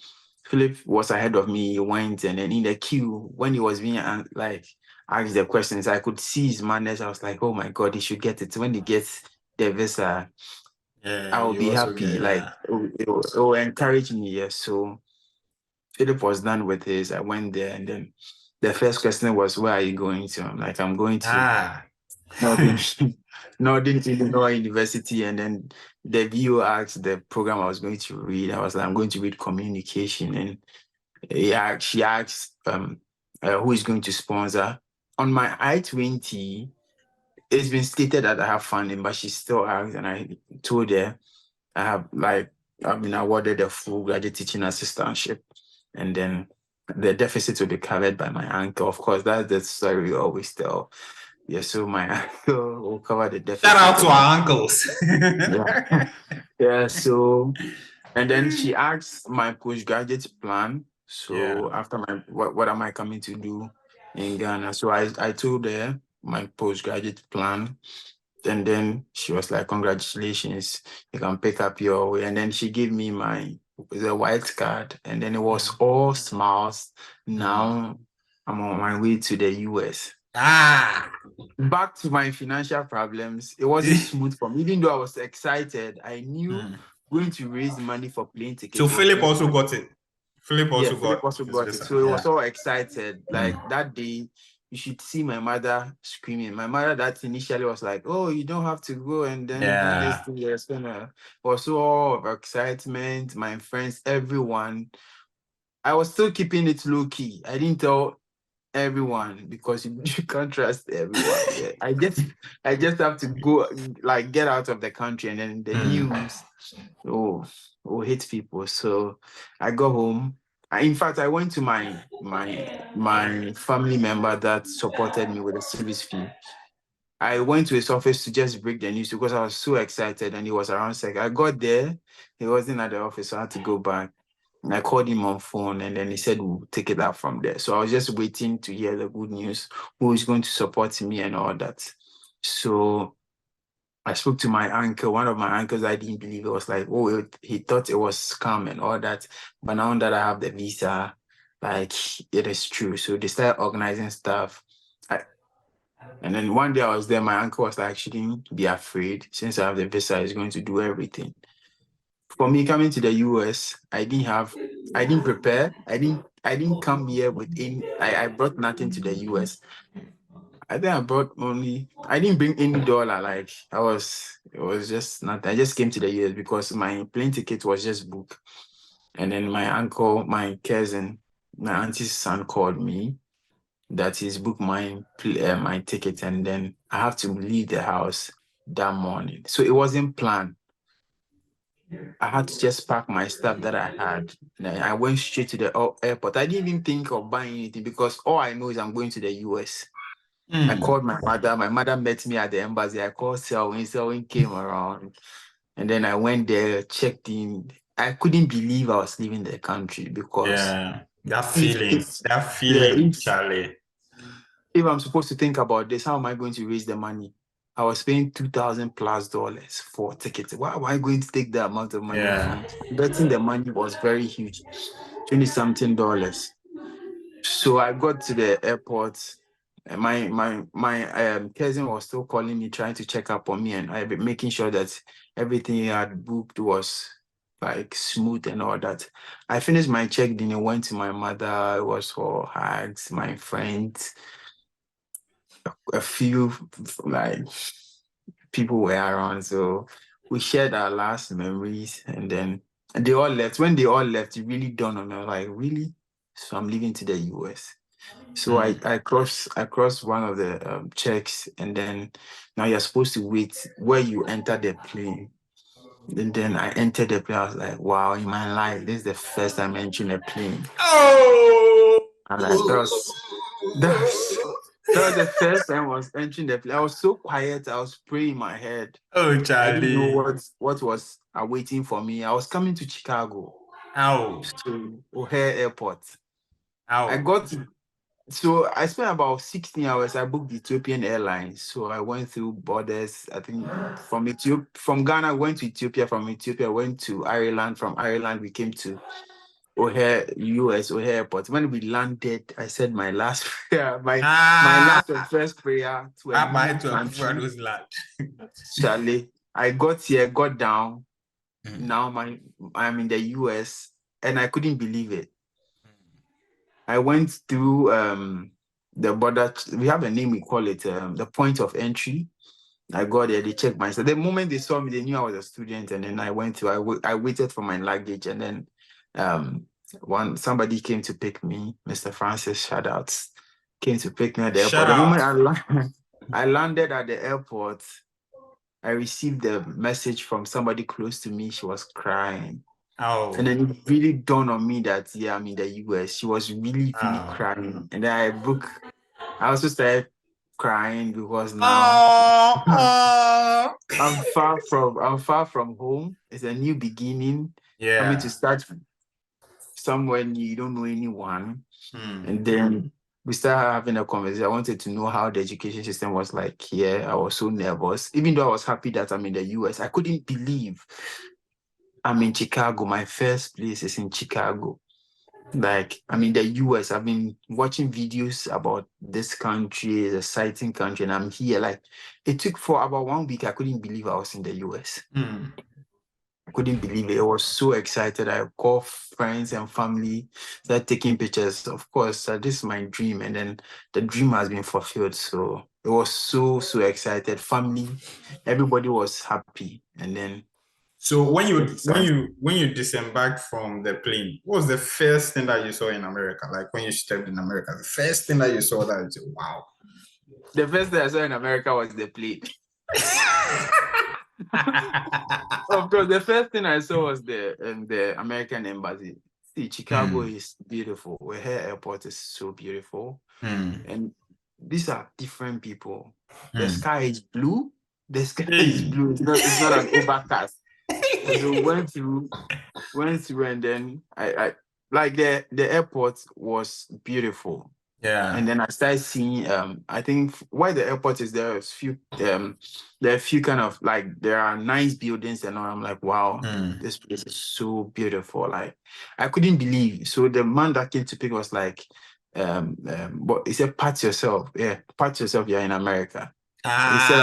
Philip was ahead of me. He went, and then in the queue, when he was being asked the questions, I could see his manners. I was like, oh my God, he should get it. When he gets the visa, I will be happy. It will encourage me. Yes. So Philip was done with his. I went there, and then the first question was, where are you going to? I'm like, I'm going to Northern Illinois University. And then the VO asked the program I was going to read. I was like, I'm going to read communication. And she asked who is going to sponsor. On my I-20, it's been stated that I have funding, but she still asked, and I told her I've been awarded a full graduate teaching assistantship, and then the deficit will be covered by my uncle. Of course, that's the story we always tell. Yeah, so my uncle will cover the deficit. Shout out to our uncles. So, and then she asked my postgraduate plan. So after what am I coming to do in Ghana? So I told her my postgraduate plan. And then she was like, congratulations, you can pick up your way. And then she gave me the white card, and then it was all smiles. Now I'm on my way to the US. Back to my financial problems. It wasn't smooth for me. Even though I was excited, I knew going to raise money for plane tickets. So Philip also got it. Philip also got it. So it was all excited. Like that day, you should see my mother screaming. My mother that initially was like, oh, you don't have to go, and then do this thing. Was so all of excitement, my friends, everyone. I was still keeping it low key. I didn't tell everyone because you can't trust everyone. I just have to go, like, get out of the country, and then the news hit people. So I go home. In fact, I went to my family member that supported me with a service fee. I went to his office to just break the news because I was so excited, and he was around 6. I got there, he wasn't at the office, so I had to go back. And I called him on phone, and then he said we'll take it up from there. So I was just waiting to hear the good news, who is going to support me and all that. So I spoke to my uncle. One of my uncles, I didn't believe it. Was like, oh, he thought it was scam and all that. But now that I have the visa, like it is true. So they started organizing stuff. And then one day I was there. My uncle was like, shouldn't be afraid. Since I have the visa, he's going to do everything. For me coming to the US, I didn't prepare. I didn't come here with I brought nothing to the US. I think I didn't bring any dollar. Like it was just nothing. I just came to the US because my plane ticket was just booked. And then my uncle, my cousin, my auntie's son called me that he's booked my ticket, and then I have to leave the house that morning. So it wasn't planned. I had to just pack my stuff that I had. And I went straight to the airport. I didn't even think of buying anything because all I know is I'm going to the US. I called my mother. My mother met me at the embassy. I called Selwyn. Selwyn came around. And then I went there, checked in. I couldn't believe I was leaving the country because that feeling, Charlie. If I'm supposed to think about this, how am I going to raise the money? I was paying $2,000+ for tickets. Why am I going to take that amount of money? Betting the money was very huge, $20-something. So I got to the airport. And my cousin was still calling me, trying to check up on me, and I been making sure that everything he had booked was like smooth and all that. I finished my check, then I went to my mother. It was for hugs, my friends. A few like people were around, so we shared our last memories, and then they all left. When they all left, it really dawned on me, like, really? So I'm leaving to the US. So I crossed one of the checks, and then now you're supposed to wait where you enter the plane. And then I entered the plane. I was like, wow, in my life, this is the first time entering a plane. And like, that was the first time I was entering the plane. I was so quiet. I was praying in my head. Oh, Charlie. I didn't know what was awaiting for me. I was coming to Chicago. To O'Hare Airport. So I spent about 16 hours. I booked Ethiopian Airlines. So I went through borders. I think from Ghana, I went to Ethiopia. From Ethiopia, I went to Ireland. From Ireland, we came to O'Hare, US, O'Hare Airport. When we landed, I said my last prayer, my last and first prayer to a new country. Charlie, I got here, got down. Now I'm in the US, and I couldn't believe it. I went through the border. We have a name, we call it the point of entry. I got there, they checked my stuff. The moment they saw me, they knew I was a student, and then I went to, I waited for my luggage, and then somebody came to pick me, Mr. Francis, shout outs, came to pick me at the airport. The moment I landed at the airport, I received a message from somebody close to me. She was crying. And then it really dawned on me that, I'm in the US. She was really crying. And then I also started crying because now I'm far from home. It's a new beginning. Coming to start somewhere new, you don't know anyone. And then we started having a conversation. I wanted to know how the education system was like here. I was so nervous. Even though I was happy that I'm in the US, I couldn't believe I'm in Chicago. My first place is in Chicago. Like, I'm in the US. I've been watching videos about this country, it's a exciting country, and I'm here. Like, it took for about 1 week. I couldn't believe I was in the US. I couldn't believe it. I was so excited. I called friends and family, started taking pictures. Of course, this is my dream, and then the dream has been fulfilled. So it was so excited. Family, everybody was happy, and then. So when you disembarked from the plane, what was the first thing that you saw in America? Like when you stepped in America, the first thing that you saw that you said, wow. The first thing I saw in America was the plane. Of course, the first thing I saw was the American embassy. See, Chicago is beautiful. O'Hare Airport is so beautiful. And these are different people. The sky is blue. The sky is blue. It's not an overcast. So went through, and then I like the airport was beautiful. Yeah. And then I started seeing, I think where the airport is, there are a few kind of like, there are nice buildings and all. I'm like, wow, this place is so beautiful. Like, I couldn't believe. So the man that came to pick was like, but he said, pat yourself. Yeah, pat yourself. You're in America. He said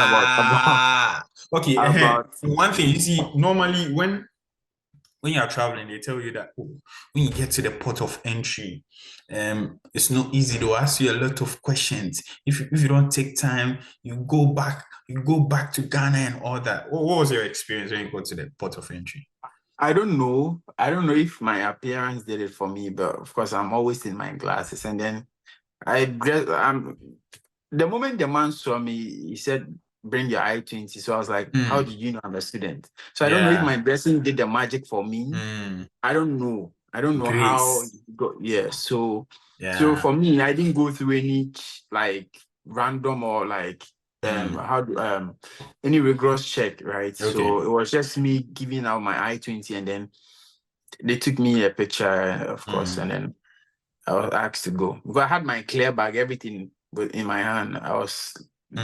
Okay. about One thing you see, normally when you're traveling, they tell you that when you get to the port of entry, it's not easy. They'll ask you a lot of questions. If you don't take time, you go back to Ghana and all that. What was your experience when you go to the port of entry? I don't know. I don't know if my appearance did it for me, but of course I'm always in my glasses. And then I dress. The moment the man saw me, he said, "Bring your I-20." So I was like, "How did you know I'm a student?" So I don't know if Yeah. my dressing did the magic for me. I don't know. I don't know how Grace. it got. Yeah. So Yeah. for me, I didn't go through any like random or like any rigorous check, right? Okay. So it was just me giving out my I-20, and then they took me a picture, of course, and then I was asked to go because I had my clear bag, everything in my hand. I was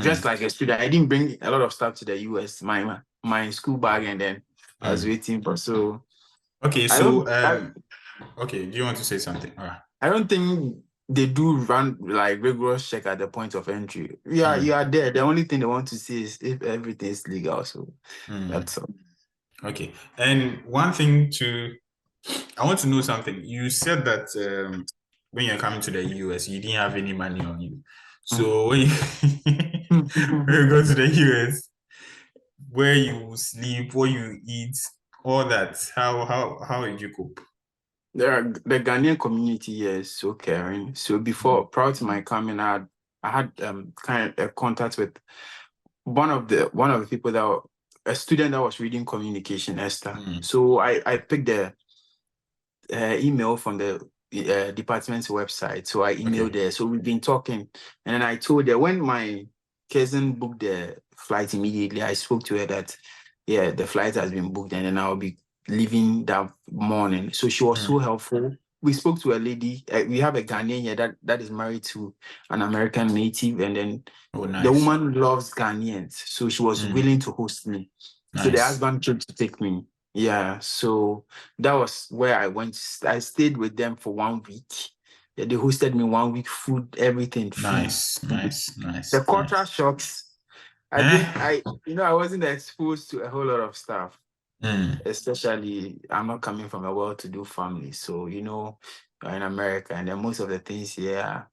just like a student. I didn't bring a lot of stuff to the US, my school bag, and then I was waiting for. So Okay. I So don't, I, okay. Do you want to say something? All right. I don't think they do run like rigorous check at the point of entry. Yeah, you are there. The only thing they want to see is if everything is legal. So that's all. Okay. And one thing I want to know something. You said that when you're coming to the US, you didn't have any money on you. So when you, when you go to the US, where you sleep, what you eat, all that, how did you cope? The Ghanaian community here is so caring. So prior to my coming, I had kind of a contact with one of the people a student that was reading communication, Esther. So I picked the email from the department's website. So I emailed her. So we've been talking, and then I told her when my cousin booked the flight immediately, I spoke to her that yeah, the flight has been booked, and then I'll be leaving that morning. So she was so helpful. We spoke to a lady. We have a Ghanaian here that is married to an American native, and then the Nice. woman loves Ghanaians, so she was willing to host me. So the Nice. husband came to take me. Yeah, so that was where I went. I stayed with them for 1 week. Yeah, they hosted me 1 week, food, everything free. Nice. The culture shocks. I wasn't exposed to a whole lot of stuff. Especially, I'm not coming from a well-to-do family, so you're in America, and then most of the things here,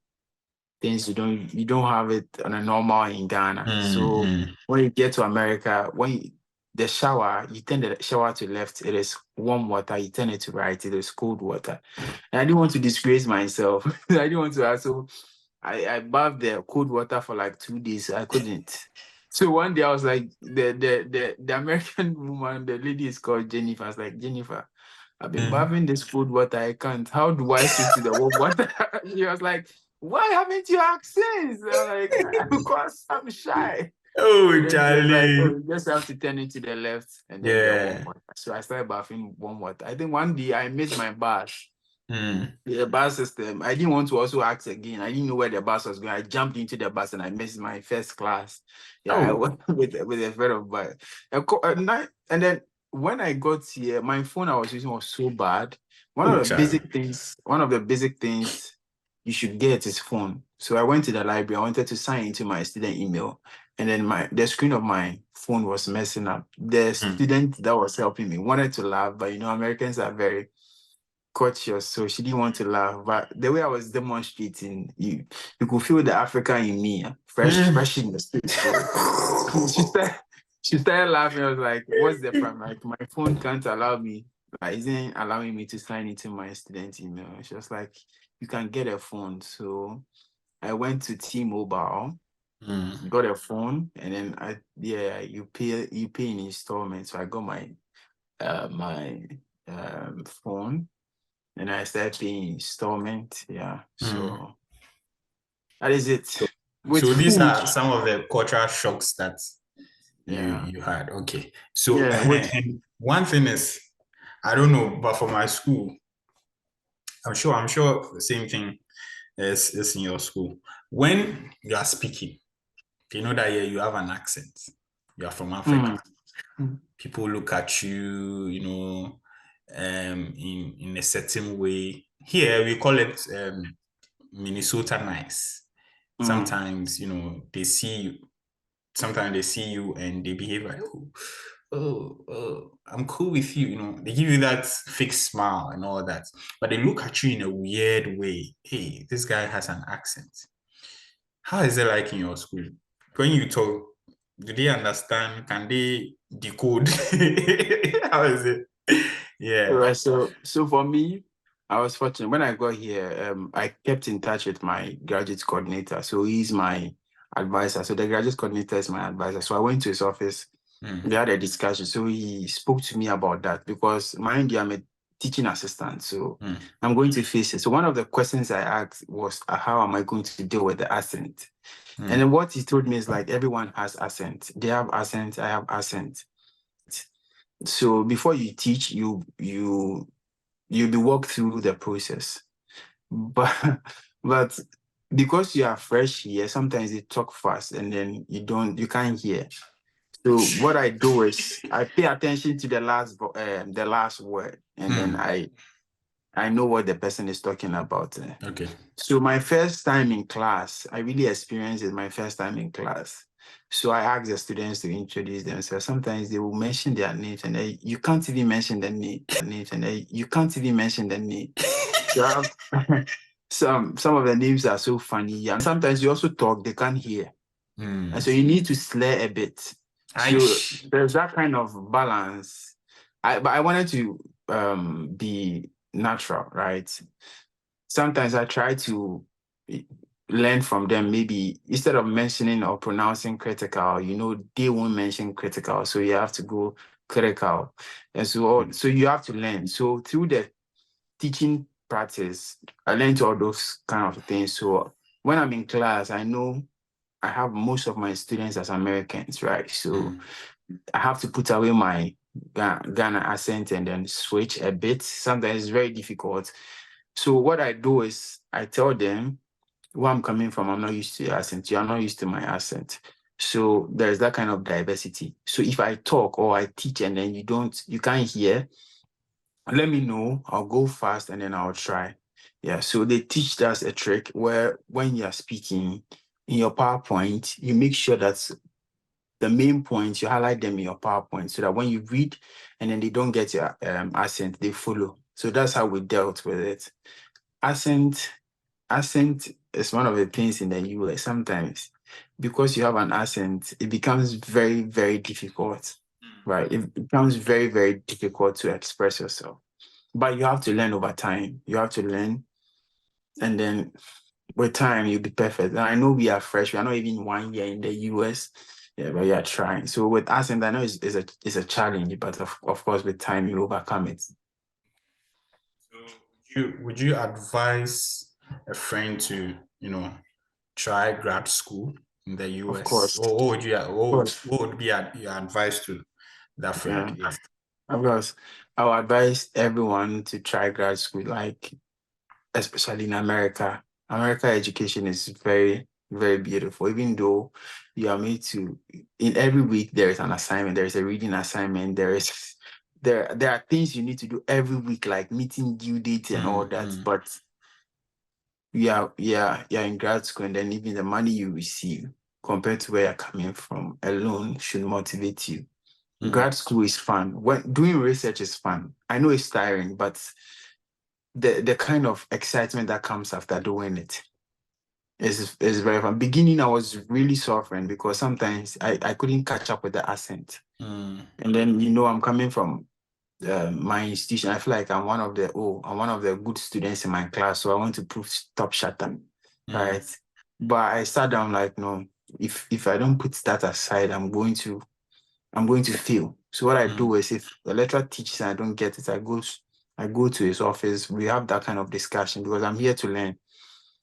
things you don't have it on a normal in Ghana. So when you get to America, the shower, you turn the shower to left, it is warm water. You turn it to right, it is cold water. And I didn't want to disgrace myself. I didn't want to. So I bathed the cold water for like 2 days. I couldn't. So one day I was like, the American woman, the lady is called Jennifer. I was like, Jennifer, I've been bathing this cold water. I can't. How do I switch to the warm water? She was like, why haven't you asked since? I'm like, because I'm shy. Oh, And then she was like, Charlie. you just have to turn it to the left and then the warm water. So I started bathing warm water. I think one day I missed my bath. The bus system. I didn't want to also ask again. I didn't know where the bus was going. I jumped into the bus and I missed my first class. Yeah, I went with a friend of mine. And then when I got here, my phone I was using was so bad. One of the basic things you should get is phone. So I went to the library. I wanted to sign into my student email, and then the screen of my phone was messing up. The student that was helping me wanted to laugh, but Americans are very courteous, so she didn't want to laugh. But the way I was demonstrating, you could feel the Africa in me, fresh in the street. So she started laughing. I was like, "What's the problem? Like my phone can't allow me, like isn't allowing me to sign into my student email." She was like, "You can get a phone." So I went to T-Mobile, got a phone, and then you pay in installments. So I got my phone. And I started paying installment. Yeah. So that is it. So these food, are some of the cultural shocks that you had. Okay. So and one thing is, I don't know, but for my school, I'm sure the same thing is in your school. When you are speaking, you know that you have an accent. You are from Africa. People look at you, in a certain way. Here we call it Minnesota nice. Sometimes, they see you. Sometimes they see you and they behave like, I'm cool with you. They give you that fixed smile and all that, but they look at you in a weird way. Hey, this guy has an accent. How is it like in your school? When you talk, do they understand? Can they decode? How is it? Yeah. Right. So for me, I was fortunate when I got here. I kept in touch with my graduate coordinator. So he's my advisor. So the graduate coordinator is my advisor. So I went to his office. We had a discussion. So he spoke to me about that because, mind you, I'm a teaching assistant. So I'm going to face it. So one of the questions I asked was, how am I going to deal with the accent? And then what he told me is like, everyone has accent. They have accent. I have accent. So before you teach, you be walked through the process. But because you are fresh here, sometimes they talk fast and then you can't hear. So what I do is I pay attention to the last word, and then I know what the person is talking about. Okay. So my first time in class, I really experienced it my first time in class. So I asked the students to introduce themselves. Sometimes they will mention their names and you can't even mention the name. You can't even mention the name. Some of the names are so funny. And sometimes you also talk, they can't hear. And so you need to slur a bit. So there's that kind of balance. But I wanted to be natural, right? Sometimes I try to learn from them. Maybe instead of mentioning or pronouncing critical, they won't mention critical. So you have to go critical. And so you have to learn. So through the teaching practice, I learned all those kind of things. So when I'm in class, I know I have most of my students as Americans, right? So I have to put away my Ghana accent and then switch a bit. Sometimes it's very difficult. So what I do is I tell them where I'm coming from. I'm not used to your accent. You are not used to my accent. So there's that kind of diversity. So if I talk or I teach and then you can't hear, let me know. I'll go fast and then I'll try. Yeah. So they teach us a trick where when you're speaking in your PowerPoint, you make sure that the main points, you highlight them in your PowerPoint so that when you read and then they don't get your accent, they follow. So that's how we dealt with it. Accent is one of the things in the US. Sometimes because you have an accent, it becomes very, very difficult, right? It becomes very, very difficult to express yourself. But you have to learn over time. You have to learn. And then with time, you'll be perfect. And I know we are fresh. We are not even 1 year in the US. Yeah, but we are trying. So with accent, I know it's a challenge, but of course, with time, you overcome it. So would you advise a friend to, try grad school in the US? Of course. Or what would be your advice to that friend? Yeah. Of course. I would advise everyone to try grad school, like especially in America. America education is very, very beautiful. Even though you are made to, in every week there is an assignment, there is a reading assignment, there are things you need to do every week, like meeting due dates and all that. But you're in grad school, and then even the money you receive compared to where you're coming from alone should motivate you. Grad school is fun. When doing research is fun. I know it's tiring, but the kind of excitement that comes after doing it is very fun. Beginning, I was really suffering because sometimes I couldn't catch up with the accent. And then, I'm coming from my institution. I feel like I'm one of the good students in my class. So I want to prove top shatter, right? But I sat down like, no, if I don't put that aside, I'm going to fail. So what I do is if the lecturer teaches and I don't get it, I go to his office. We have that kind of discussion because I'm here to learn.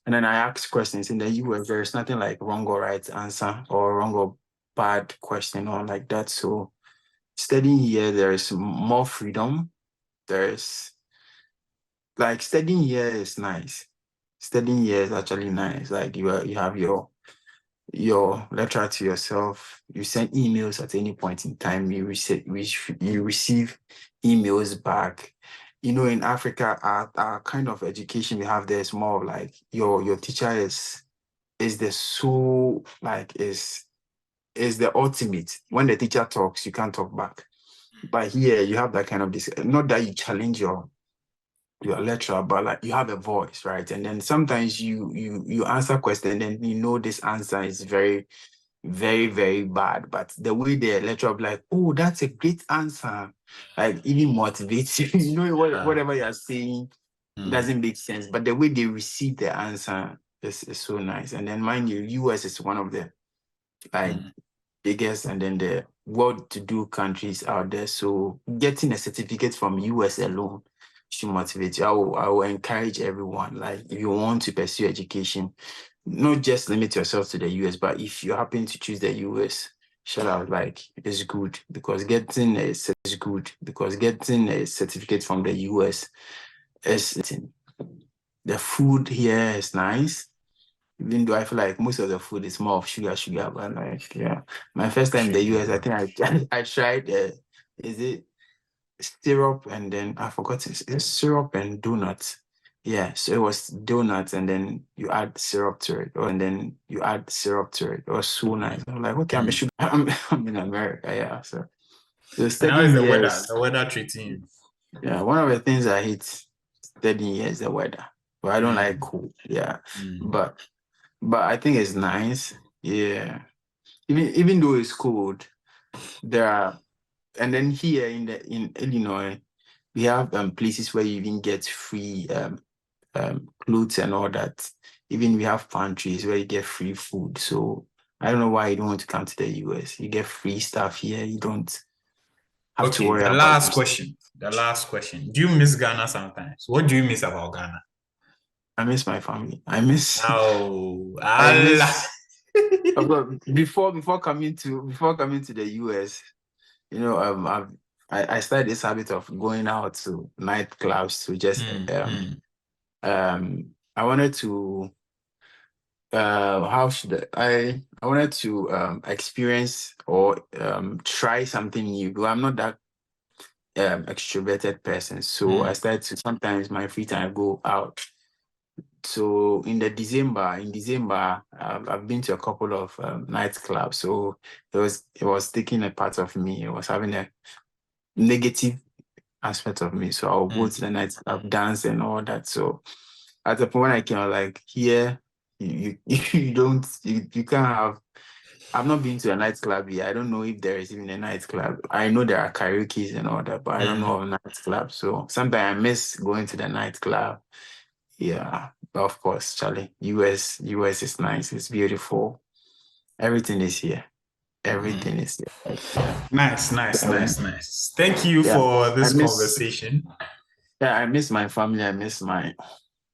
And then I ask questions. In the US, there is nothing like wrong or right answer or wrong or bad question or like that. So studying here, there is more freedom. Studying here is nice. studying here is actually nice. Like you have your lecturer to yourself. You send emails at any point in time. You receive emails back. You know, in Africa, our kind of education we have there is more of like your teacher is the so like is the ultimate. When the teacher talks, you can't talk back. But here you have that kind of this, not that you challenge your lecturer, but like you have a voice, right? And then sometimes you answer question and you know this answer is very, very, very bad. But the way the lecturer be like, oh, that's a great answer, like even motivates you. You know, whatever you're saying doesn't make sense. But the way they receive the answer is so nice. And then mind you, US is one of the like biggest and then the well-to-do countries out there. So getting a certificate from US alone should motivate you. I will encourage everyone, like if you want to pursue education, not just limit yourself to the US, but if you happen to choose the US, shout out, like it's good because getting a certificate from the US is the food here is nice. Even though I feel like most of the food is more of sugar, but like, yeah. My first time in the US, I think I tried, is it syrup and then I forgot it's syrup and donuts. Yeah, so it was donuts and then you add syrup to it, and then you add syrup to it. It was so nice. I'm like, okay, I'm in America, yeah. So and how is studying here the weather treating you? Yeah, one of the things I hate studying here is the weather. But I don't like cold. Yeah. But I think it's nice. Yeah. Even though it's cold, there are, and then here in Illinois, we have places where you even get free clothes and all that. Even we have pantries where you get free food. So I don't know why you don't want to come to the US. You get free stuff here. You don't have to worry the about last question. The last question. Do you miss Ghana sometimes? What do you miss about Ghana? I miss my family. I miss Oh, I miss Allah. before coming to the US, you know, I started this habit of going out to nightclubs to just I wanted to how should I wanted to experience or try something new. But I'm not that extroverted person, so I started to sometimes my free time I go out. So in December, I've been to a couple of nightclubs. So it was taking a part of me. It was having a negative aspect of me. So I'll go to the nightclub, dance and all that. So at the point when I came, I was like, here, you can't have. I've not been to a nightclub yet. I don't know if there is even a nightclub. I know there are karaoke's and all that, but I don't know of a nightclub. So sometimes I miss going to the nightclub. Yeah, of course, Charlie. US is nice. It's beautiful. Everything is here. Everything is here. Yeah. Nice. Thank you for this conversation. Yeah, I miss my family. I miss my,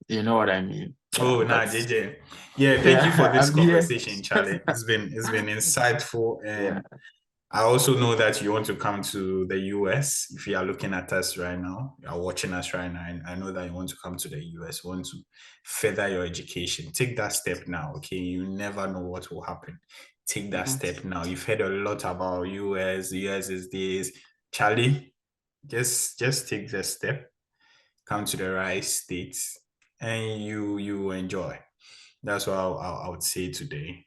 you know what I mean. Oh, nah, JJ. Yeah, thank you for this conversation, Charlie. It's been insightful, and I also know that you want to come to the US. If you are looking at us right now, you are watching us right now, and I know that you want to come to the US, want to further your education. Take that step now, okay? You never know what will happen. Take that step now. You've heard a lot about US. US is this. Charlie, just take the step. Come to the right states, and you enjoy. That's what I would say today.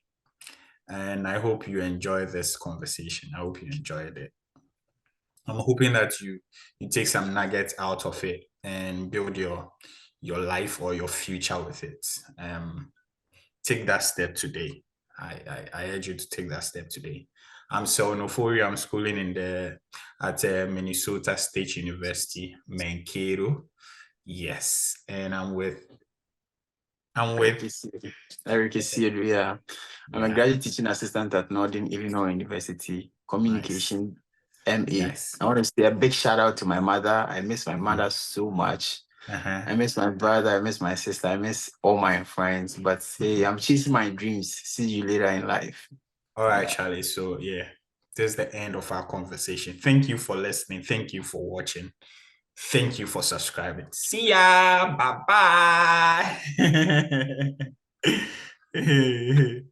And I hope you enjoyed this conversation. I hope you enjoyed it. I'm hoping that you take some nuggets out of it and build your life or your future with it. Take that step today. I urge you to take that step today. I'm Sel Nofori. I'm schooling at Minnesota State University, Mankato. Yes, and I'm with Eric Isiedu, yeah. I'm a graduate teaching assistant at Northern Illinois University, communication MA. Nice. I want to say a big shout out to my mother. I miss my mother so much. I miss my brother. I miss my sister. I miss all my friends. But hey, I'm chasing my dreams. See you later in life. All right, Charlie. So yeah, this is the end of our conversation. Thank you for listening. Thank you for watching. Thank you for subscribing. See ya. Bye bye.